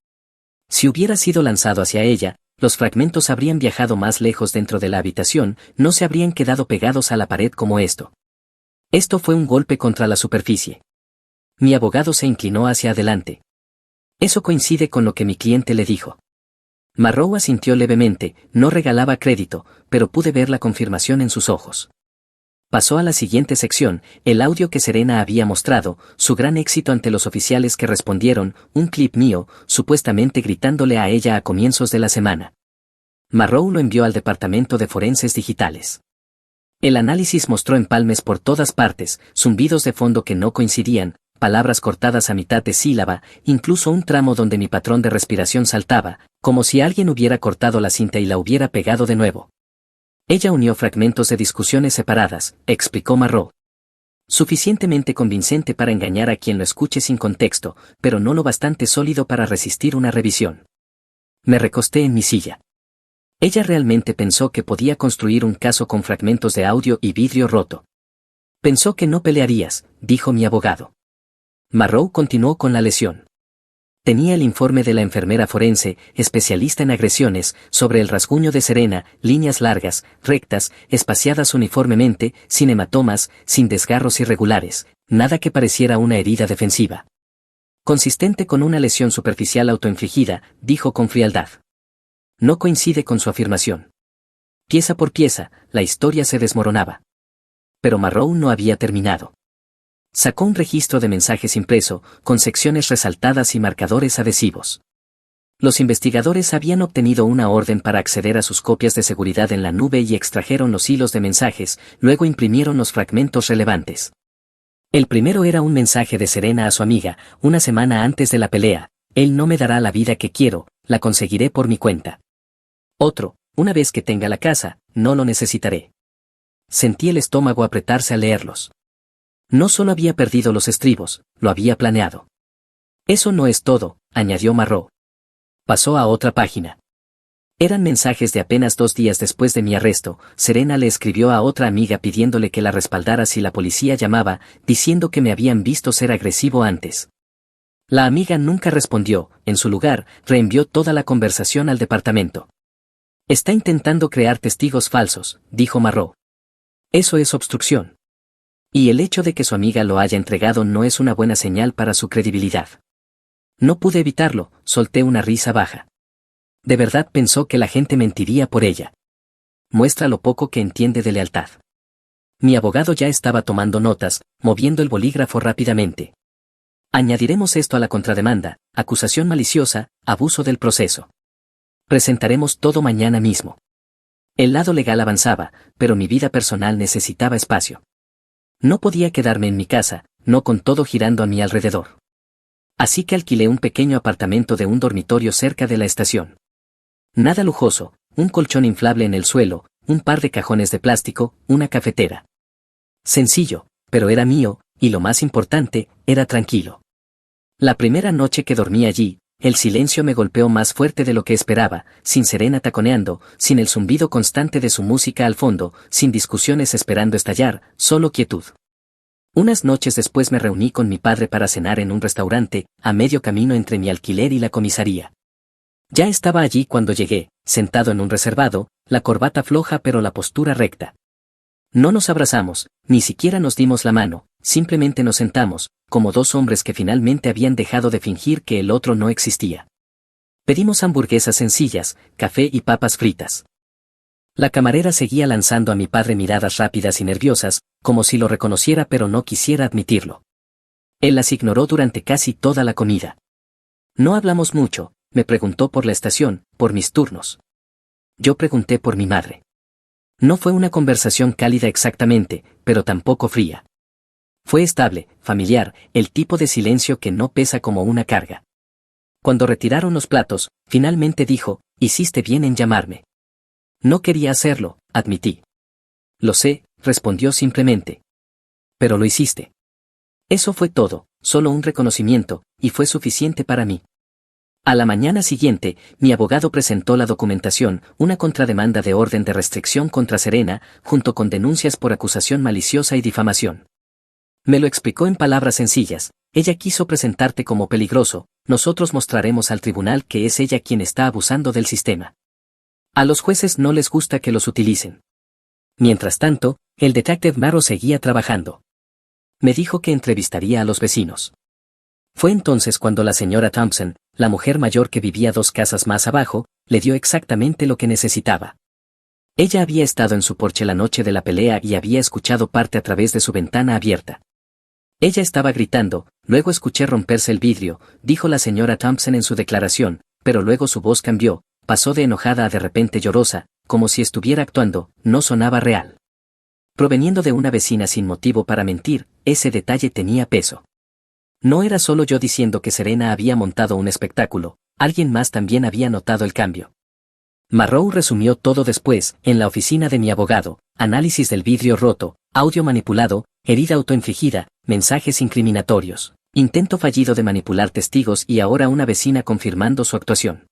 Si hubiera sido lanzado hacia ella, los fragmentos habrían viajado más lejos dentro de la habitación, no se habrían quedado pegados a la pared como esto. Esto fue un golpe contra la superficie. Mi abogado se inclinó hacia adelante. Eso coincide con lo que mi cliente le dijo. Marrow asintió levemente, no regalaba crédito, pero pude ver la confirmación en sus ojos. Pasó a la siguiente sección, el audio que Serena había mostrado, su gran éxito ante los oficiales que respondieron, un clip mío, supuestamente gritándole a ella a comienzos de la semana. Marrow lo envió al departamento de forenses digitales. El análisis mostró empalmes por todas partes, zumbidos de fondo que no coincidían, palabras cortadas a mitad de sílaba, incluso un tramo donde mi patrón de respiración saltaba, como si alguien hubiera cortado la cinta y la hubiera pegado de nuevo. Ella unió fragmentos de discusiones separadas, explicó Marrow. Suficientemente convincente para engañar a quien lo escuche sin contexto, pero no lo bastante sólido para resistir una revisión. Me recosté en mi silla. Ella realmente pensó que podía construir un caso con fragmentos de audio y vidrio roto. Pensó que no pelearías, dijo mi abogado. Marrow continuó con la lesión. Tenía el informe de la enfermera forense, especialista en agresiones, sobre el rasguño de Serena, líneas largas, rectas, espaciadas uniformemente, sin hematomas, sin desgarros irregulares, nada que pareciera una herida defensiva. Consistente con una lesión superficial autoinfligida, dijo con frialdad. No coincide con su afirmación. Pieza por pieza, la historia se desmoronaba. Pero Marrow no había terminado. Sacó un registro de mensajes impreso, con secciones resaltadas y marcadores adhesivos. Los investigadores habían obtenido una orden para acceder a sus copias de seguridad en la nube y extrajeron los hilos de mensajes, luego imprimieron los fragmentos relevantes. El primero era un mensaje de Serena a su amiga, una semana antes de la pelea: él no me dará la vida que quiero, la conseguiré por mi cuenta. Otro: una vez que tenga la casa, no lo necesitaré. Sentí el estómago apretarse al leerlos. No solo había perdido los estribos, lo había planeado. Eso no es todo, añadió Marrow. Pasó a otra página. Eran mensajes de apenas 2 días después de mi arresto. Serena le escribió a otra amiga pidiéndole que la respaldara si la policía llamaba, diciendo que me habían visto ser agresivo antes. La amiga nunca respondió, en su lugar, reenvió toda la conversación al departamento. Está intentando crear testigos falsos, dijo Marrow. Eso es obstrucción. Y el hecho de que su amiga lo haya entregado no es una buena señal para su credibilidad. No pude evitarlo, solté una risa baja. De verdad pensó que la gente mentiría por ella. Muestra lo poco que entiende de lealtad. Mi abogado ya estaba tomando notas, moviendo el bolígrafo rápidamente. Añadiremos esto a la contrademanda: acusación maliciosa, abuso del proceso. Presentaremos todo mañana mismo. El lado legal avanzaba, pero mi vida personal necesitaba espacio. No podía quedarme en mi casa, no con todo girando a mi alrededor. Así que alquilé un pequeño apartamento de un dormitorio cerca de la estación. Nada lujoso, un colchón inflable en el suelo, un par de cajones de plástico, una cafetera. Sencillo, pero era mío, y lo más importante, era tranquilo. La primera noche que dormí allí, el silencio me golpeó más fuerte de lo que esperaba, sin Serena taconeando, sin el zumbido constante de su música al fondo, sin discusiones esperando estallar, solo quietud. Unas noches después me reuní con mi padre para cenar en un restaurante, a medio camino entre mi alquiler y la comisaría. Ya estaba allí cuando llegué, sentado en un reservado, la corbata floja pero la postura recta. No nos abrazamos, ni siquiera nos dimos la mano, simplemente nos sentamos, como dos hombres que finalmente habían dejado de fingir que el otro no existía. Pedimos hamburguesas sencillas, café y papas fritas. La camarera seguía lanzando a mi padre miradas rápidas y nerviosas, como si lo reconociera pero no quisiera admitirlo. Él las ignoró durante casi toda la comida. No hablamos mucho, me preguntó por la estación, por mis turnos. Yo pregunté por mi madre. No fue una conversación cálida exactamente, pero tampoco fría. Fue estable, familiar, el tipo de silencio que no pesa como una carga. Cuando retiraron los platos, finalmente dijo: hiciste bien en llamarme. No quería hacerlo, admití. Lo sé, respondió simplemente. Pero lo hiciste. Eso fue todo, solo un reconocimiento, y fue suficiente para mí. A la mañana siguiente, mi abogado presentó la documentación, una contrademanda de orden de restricción contra Serena, junto con denuncias por acusación maliciosa y difamación. Me lo explicó en palabras sencillas: ella quiso presentarte como peligroso, nosotros mostraremos al tribunal que es ella quien está abusando del sistema. A los jueces no les gusta que los utilicen. Mientras tanto, el detective Marrow seguía trabajando. Me dijo que entrevistaría a los vecinos. Fue entonces cuando la señora Thompson, la mujer mayor que vivía 2 casas más abajo, le dio exactamente lo que necesitaba. Ella había estado en su porche la noche de la pelea y había escuchado parte a través de su ventana abierta. Ella estaba gritando, luego escuché romperse el vidrio, dijo la señora Thompson en su declaración, pero luego su voz cambió, pasó de enojada a de repente llorosa, como si estuviera actuando, no sonaba real. Proveniendo de una vecina sin motivo para mentir, ese detalle tenía peso. No era solo yo diciendo que Serena había montado un espectáculo, alguien más también había notado el cambio. Marrow resumió todo después, en la oficina de mi abogado: análisis del vidrio roto, audio manipulado, herida autoinfligida, mensajes incriminatorios, intento fallido de manipular testigos y ahora una vecina confirmando su actuación.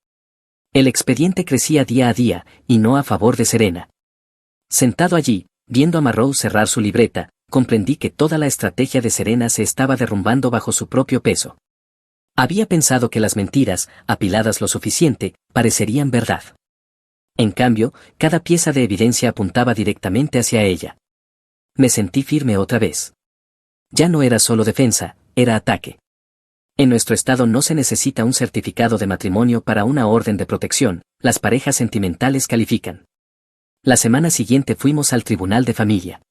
El expediente crecía día a día, y no a favor de Serena. Sentado allí, viendo a Marrow cerrar su libreta, comprendí que toda la estrategia de Serena se estaba derrumbando bajo su propio peso. Había pensado que las mentiras, apiladas lo suficiente, parecerían verdad. En cambio, cada pieza de evidencia apuntaba directamente hacia ella. Me sentí firme otra vez. Ya no era solo defensa, era ataque. En nuestro estado no se necesita un certificado de matrimonio para una orden de protección, las parejas sentimentales califican. La semana siguiente fuimos al tribunal de familia.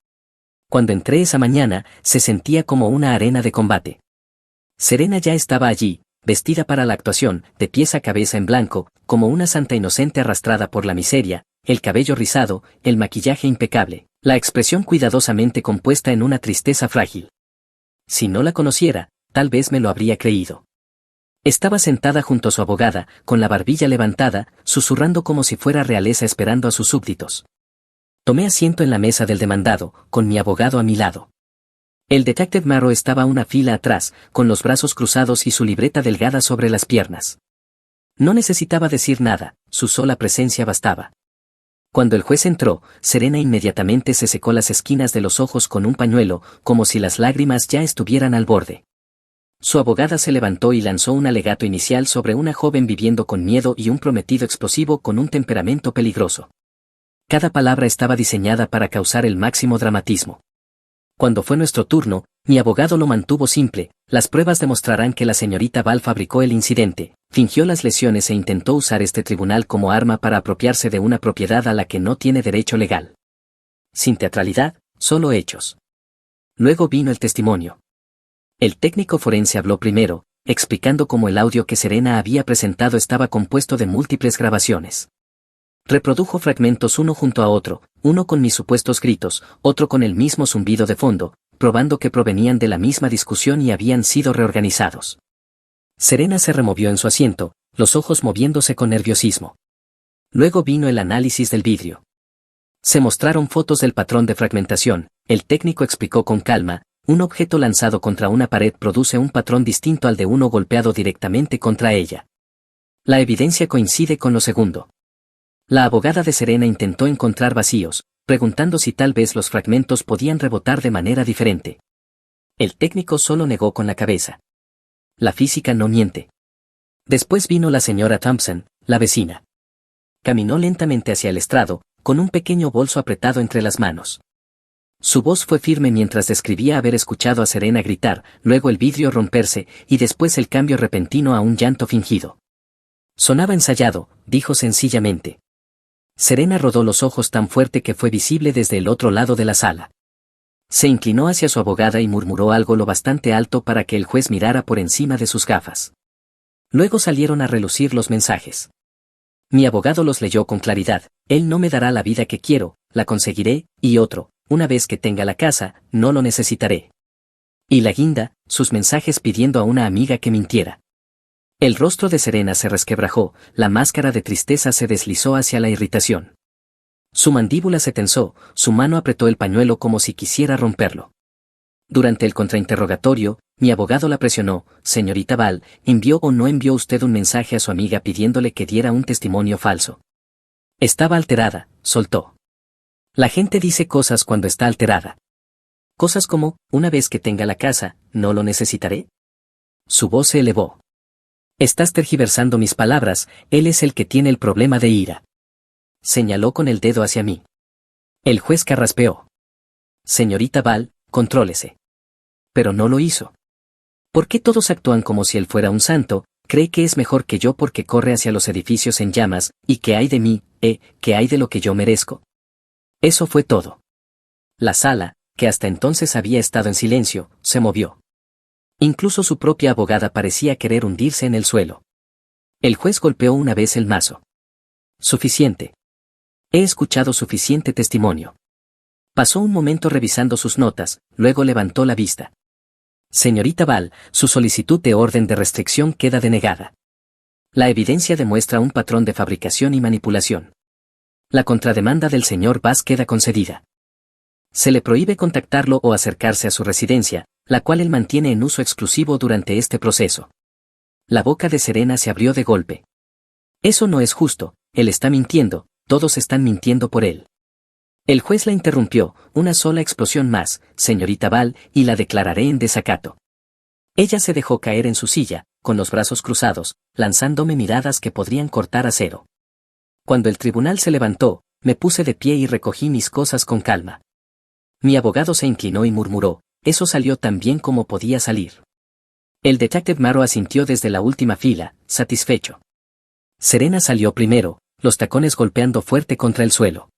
Cuando entré esa mañana, se sentía como una arena de combate. Serena ya estaba allí, vestida para la actuación, de pies a cabeza en blanco, como una santa inocente arrastrada por la miseria, el cabello rizado, el maquillaje impecable, la expresión cuidadosamente compuesta en una tristeza frágil. Si no la conociera, tal vez me lo habría creído. Estaba sentada junto a su abogada, con la barbilla levantada, susurrando como si fuera realeza esperando a sus súbditos. Tomé asiento en la mesa del demandado, con mi abogado a mi lado. El detective Marrow estaba una fila atrás, con los brazos cruzados y su libreta delgada sobre las piernas. No necesitaba decir nada, su sola presencia bastaba. Cuando el juez entró, Serena inmediatamente se secó las esquinas de los ojos con un pañuelo, como si las lágrimas ya estuvieran al borde. Su abogada se levantó y lanzó un alegato inicial sobre una joven viviendo con miedo y un prometido explosivo con un temperamento peligroso. Cada palabra estaba diseñada para causar el máximo dramatismo. Cuando fue nuestro turno, mi abogado lo mantuvo simple: las pruebas demostrarán que la señorita Val fabricó el incidente, fingió las lesiones e intentó usar este tribunal como arma para apropiarse de una propiedad a la que no tiene derecho legal. Sin teatralidad, solo hechos. Luego vino el testimonio. El técnico forense habló primero, explicando cómo el audio que Serena había presentado estaba compuesto de múltiples grabaciones. Reprodujo fragmentos uno junto a otro, uno con mis supuestos gritos, otro con el mismo zumbido de fondo, probando que provenían de la misma discusión y habían sido reorganizados. Serena se removió en su asiento, los ojos moviéndose con nerviosismo. Luego vino el análisis del vidrio. Se mostraron fotos del patrón de fragmentación. El técnico explicó con calma: un objeto lanzado contra una pared produce un patrón distinto al de uno golpeado directamente contra ella. La evidencia coincide con lo segundo. La abogada de Serena intentó encontrar vacíos, preguntando si tal vez los fragmentos podían rebotar de manera diferente. El técnico solo negó con la cabeza. La física no miente. Después vino la señora Thompson, la vecina. Caminó lentamente hacia el estrado, con un pequeño bolso apretado entre las manos. Su voz fue firme mientras describía haber escuchado a Serena gritar, luego el vidrio romperse, y después el cambio repentino a un llanto fingido. Sonaba ensayado, dijo sencillamente. Serena rodó los ojos tan fuerte que fue visible desde el otro lado de la sala. Se inclinó hacia su abogada y murmuró algo lo bastante alto para que el juez mirara por encima de sus gafas. Luego salieron a relucir los mensajes. Mi abogado los leyó con claridad: él no me dará la vida que quiero, la conseguiré, y otro: una vez que tenga la casa, no lo necesitaré. Y la guinda, sus mensajes pidiendo a una amiga que mintiera. El rostro de Serena se resquebrajó, la máscara de tristeza se deslizó hacia la irritación. Su mandíbula se tensó, su mano apretó el pañuelo como si quisiera romperlo. Durante el contrainterrogatorio, mi abogado la presionó: señorita Val, ¿envió o no envió usted un mensaje a su amiga pidiéndole que diera un testimonio falso? Estaba alterada, soltó. La gente dice cosas cuando está alterada. Cosas como: una vez que tenga la casa, no lo necesitaré. Su voz se elevó. Estás tergiversando mis palabras, él es el que tiene el problema de ira. Señaló con el dedo hacia mí. El juez carraspeó. Señorita Val, contrólese. Pero no lo hizo. ¿Por qué todos actúan como si él fuera un santo? Cree que es mejor que yo porque corre hacia los edificios en llamas, y ¿qué hay de mí? ¿Qué hay de lo que yo merezco? Eso fue todo. La sala, que hasta entonces había estado en silencio, se movió. Incluso su propia abogada parecía querer hundirse en el suelo. El juez golpeó una vez el mazo. Suficiente. He escuchado suficiente testimonio. Pasó un momento revisando sus notas, luego levantó la vista. Señorita Val, su solicitud de orden de restricción queda denegada. La evidencia demuestra un patrón de fabricación y manipulación. La contrademanda del señor Bass queda concedida. Se le prohíbe contactarlo o acercarse a su residencia, la cual él mantiene en uso exclusivo durante este proceso. La boca de Serena se abrió de golpe. Eso no es justo, él está mintiendo, todos están mintiendo por él. El juez la interrumpió, una sola explosión más, señorita Val, y la declararé en desacato. Ella se dejó caer en su silla, con los brazos cruzados, lanzándome miradas que podrían cortar acero. Cuando el tribunal se levantó, me puse de pie y recogí mis cosas con calma. Mi abogado se inclinó y murmuró, eso salió tan bien como podía salir. El detective Maro asintió desde la última fila, satisfecho. Serena salió primero, los tacones golpeando fuerte contra el suelo.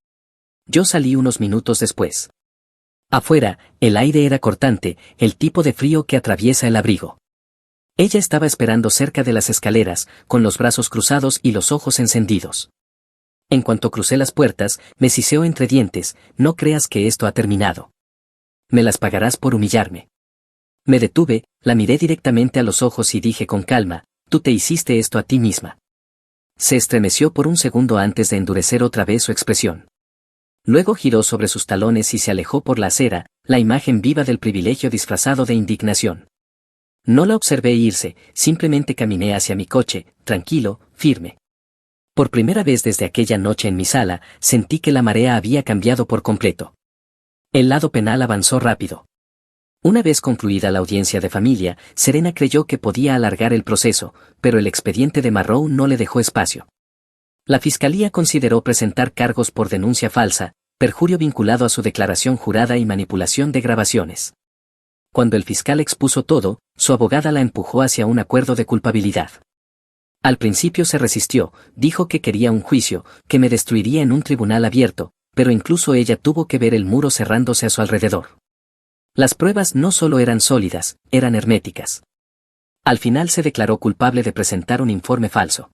Yo salí unos minutos después. Afuera, el aire era cortante, el tipo de frío que atraviesa el abrigo. Ella estaba esperando cerca de las escaleras, con los brazos cruzados y los ojos encendidos. En cuanto crucé las puertas, me siseó entre dientes, no creas que esto ha terminado. Me las pagarás por humillarme. Me detuve, la miré directamente a los ojos y dije con calma, tú te hiciste esto a ti misma. Se estremeció por un segundo antes de endurecer otra vez su expresión. Luego giró sobre sus talones y se alejó por la acera, la imagen viva del privilegio disfrazado de indignación. No la observé irse, simplemente caminé hacia mi coche, tranquilo, firme. Por primera vez desde aquella noche en mi sala, sentí que la marea había cambiado por completo. El lado penal avanzó rápido. Una vez concluida la audiencia de familia, Serena creyó que podía alargar el proceso, pero el expediente de Marrow no le dejó espacio. La fiscalía consideró presentar cargos por denuncia falsa, perjurio vinculado a su declaración jurada y manipulación de grabaciones. Cuando el fiscal expuso todo, su abogada la empujó hacia un acuerdo de culpabilidad. Al principio se resistió, dijo que quería un juicio, que me destruiría en un tribunal abierto, pero incluso ella tuvo que ver el muro cerrándose a su alrededor. Las pruebas no solo eran sólidas, eran herméticas. Al final se declaró culpable de presentar un informe falso.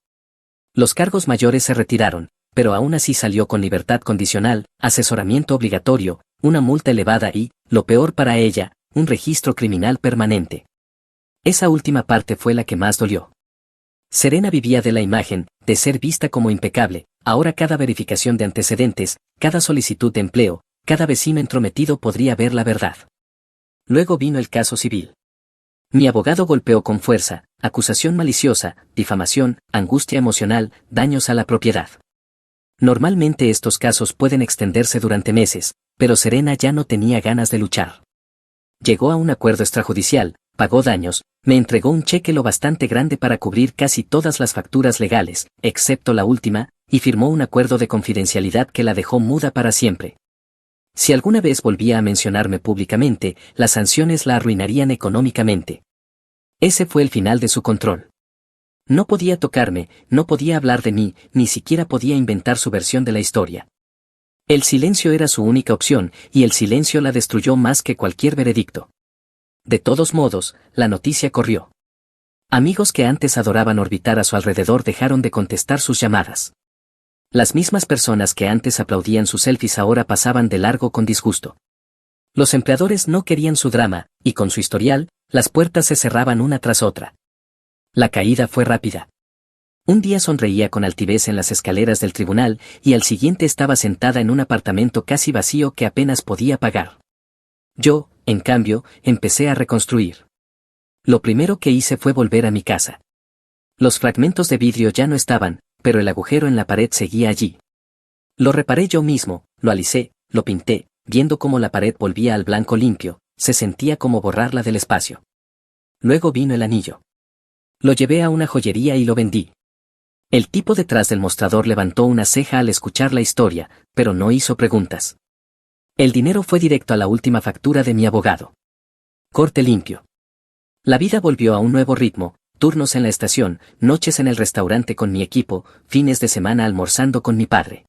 Los cargos mayores se retiraron, pero aún así salió con libertad condicional, asesoramiento obligatorio, una multa elevada y, lo peor para ella, un registro criminal permanente. Esa última parte fue la que más dolió. Serena vivía de la imagen, de ser vista como impecable, ahora cada verificación de antecedentes, cada solicitud de empleo, cada vecino entrometido podría ver la verdad. Luego vino el caso civil. Mi abogado golpeó con fuerza, acusación maliciosa, difamación, angustia emocional, daños a la propiedad. Normalmente estos casos pueden extenderse durante meses, pero Serena ya no tenía ganas de luchar. Llegó a un acuerdo extrajudicial, pagó daños, me entregó un cheque lo bastante grande para cubrir casi todas las facturas legales, excepto la última, y firmó un acuerdo de confidencialidad que la dejó muda para siempre. Si alguna vez volvía a mencionarme públicamente, las sanciones la arruinarían económicamente. Ese fue el final de su control. No podía tocarme, no podía hablar de mí, ni siquiera podía inventar su versión de la historia. El silencio era su única opción, y el silencio la destruyó más que cualquier veredicto. De todos modos, la noticia corrió. Amigos que antes adoraban orbitar a su alrededor dejaron de contestar sus llamadas. Las mismas personas que antes aplaudían sus selfies ahora pasaban de largo con disgusto. Los empleadores no querían su drama, y con su historial, las puertas se cerraban una tras otra. La caída fue rápida. Un día sonreía con altivez en las escaleras del tribunal, y al siguiente estaba sentada en un apartamento casi vacío que apenas podía pagar. Yo, en cambio, empecé a reconstruir. Lo primero que hice fue volver a mi casa. Los fragmentos de vidrio ya no estaban, pero el agujero en la pared seguía allí. Lo reparé yo mismo, lo alisé, lo pinté, viendo cómo la pared volvía al blanco limpio, se sentía como borrarla del espacio. Luego vino el anillo. Lo llevé a una joyería y lo vendí. El tipo detrás del mostrador levantó una ceja al escuchar la historia, pero no hizo preguntas. El dinero fue directo a la última factura de mi abogado. Corte limpio. La vida volvió a un nuevo ritmo, turnos en la estación, noches en el restaurante con mi equipo, fines de semana almorzando con mi padre.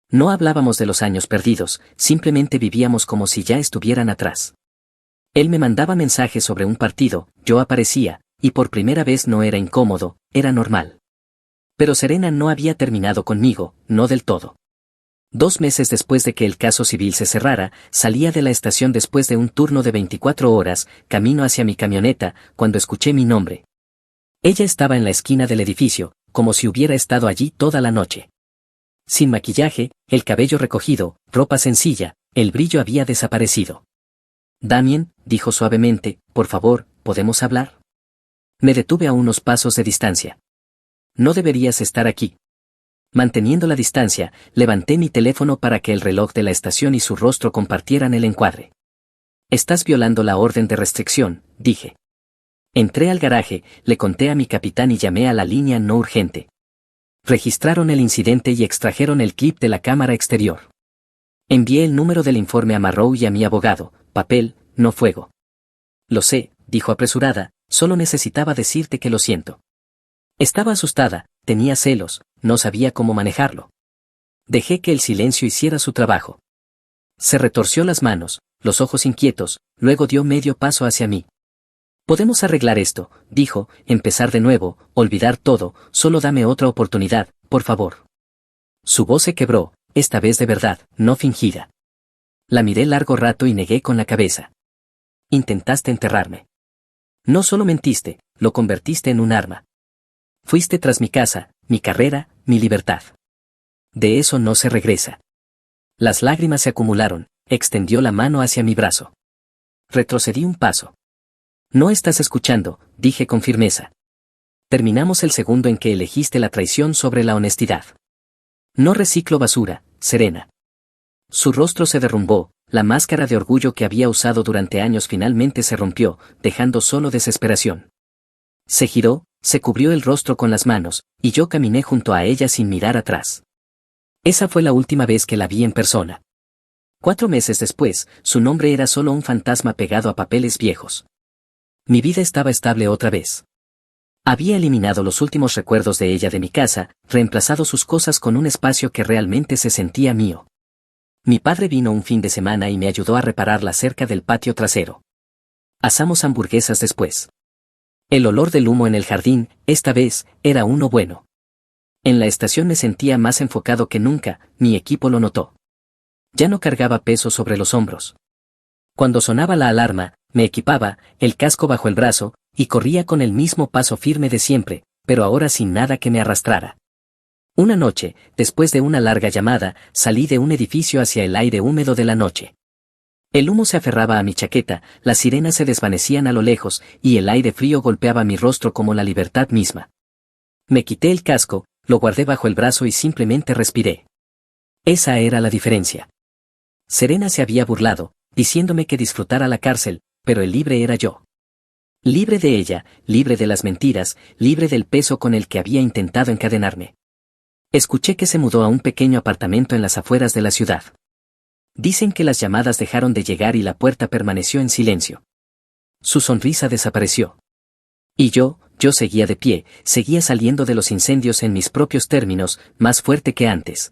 No hablábamos de los años perdidos, simplemente vivíamos como si ya estuvieran atrás. Él me mandaba mensajes sobre un partido, yo aparecía, y por primera vez no era incómodo, era normal. Pero Serena no había terminado conmigo, no del todo. 2 meses después de que el caso civil se cerrara, salía de la estación después de un turno de 24 horas, camino hacia mi camioneta, cuando escuché mi nombre. Ella estaba en la esquina del edificio, como si hubiera estado allí toda la noche. Sin maquillaje, el cabello recogido, ropa sencilla, el brillo había desaparecido. Damien, dijo suavemente, por favor, ¿podemos hablar? Me detuve a unos pasos de distancia. No deberías estar aquí. Manteniendo la distancia, levanté mi teléfono para que el reloj de la estación y su rostro compartieran el encuadre. Estás violando la orden de restricción, dije. Entré al garaje, le conté a mi capitán y llamé a la línea no urgente. Registraron el incidente y extrajeron el clip de la cámara exterior. Envié el número del informe a Marrow y a mi abogado, papel, no fuego. Lo sé, dijo apresurada, solo necesitaba decirte que lo siento. Estaba asustada, tenía celos, no sabía cómo manejarlo. Dejé que el silencio hiciera su trabajo. Se retorció las manos, los ojos inquietos, luego dio medio paso hacia mí. Podemos arreglar esto, dijo, empezar de nuevo, olvidar todo, solo dame otra oportunidad, por favor. Su voz se quebró, esta vez de verdad, no fingida. La miré largo rato y negué con la cabeza. Intentaste enterrarme. No solo mentiste, lo convertiste en un arma. Fuiste tras mi casa, mi carrera, mi libertad. De eso no se regresa. Las lágrimas se acumularon, extendió la mano hacia mi brazo. Retrocedí un paso. No estás escuchando, dije con firmeza. Terminamos el segundo en que elegiste la traición sobre la honestidad. No reciclo basura, Serena. Su rostro se derrumbó, la máscara de orgullo que había usado durante años finalmente se rompió, dejando solo desesperación. Se giró, se cubrió el rostro con las manos, y yo caminé junto a ella sin mirar atrás. Esa fue la última vez que la vi en persona. 4 meses después, su nombre era solo un fantasma pegado a papeles viejos. Mi vida estaba estable otra vez. Había eliminado los últimos recuerdos de ella de mi casa, reemplazado sus cosas con un espacio que realmente se sentía mío. Mi padre vino un fin de semana y me ayudó a reparar la cerca del patio trasero. Asamos hamburguesas después. El olor del humo en el jardín, esta vez, era uno bueno. En la estación me sentía más enfocado que nunca, mi equipo lo notó. Ya no cargaba peso sobre los hombros. Cuando sonaba la alarma, me equipaba, el casco bajo el brazo, y corría con el mismo paso firme de siempre, pero ahora sin nada que me arrastrara. Una noche, después de una larga llamada, salí de un edificio hacia el aire húmedo de la noche. El humo se aferraba a mi chaqueta, las sirenas se desvanecían a lo lejos, y el aire frío golpeaba mi rostro como la libertad misma. Me quité el casco, lo guardé bajo el brazo y simplemente respiré. Esa era la diferencia. Serena se había burlado, diciéndome que disfrutara la cárcel, pero el libre era yo. Libre de ella, libre de las mentiras, libre del peso con el que había intentado encadenarme. Escuché que se mudó a un pequeño apartamento en las afueras de la ciudad. Dicen que las llamadas dejaron de llegar y la puerta permaneció en silencio. Su sonrisa desapareció. Y yo seguía de pie, seguía saliendo de los incendios en mis propios términos, más fuerte que antes.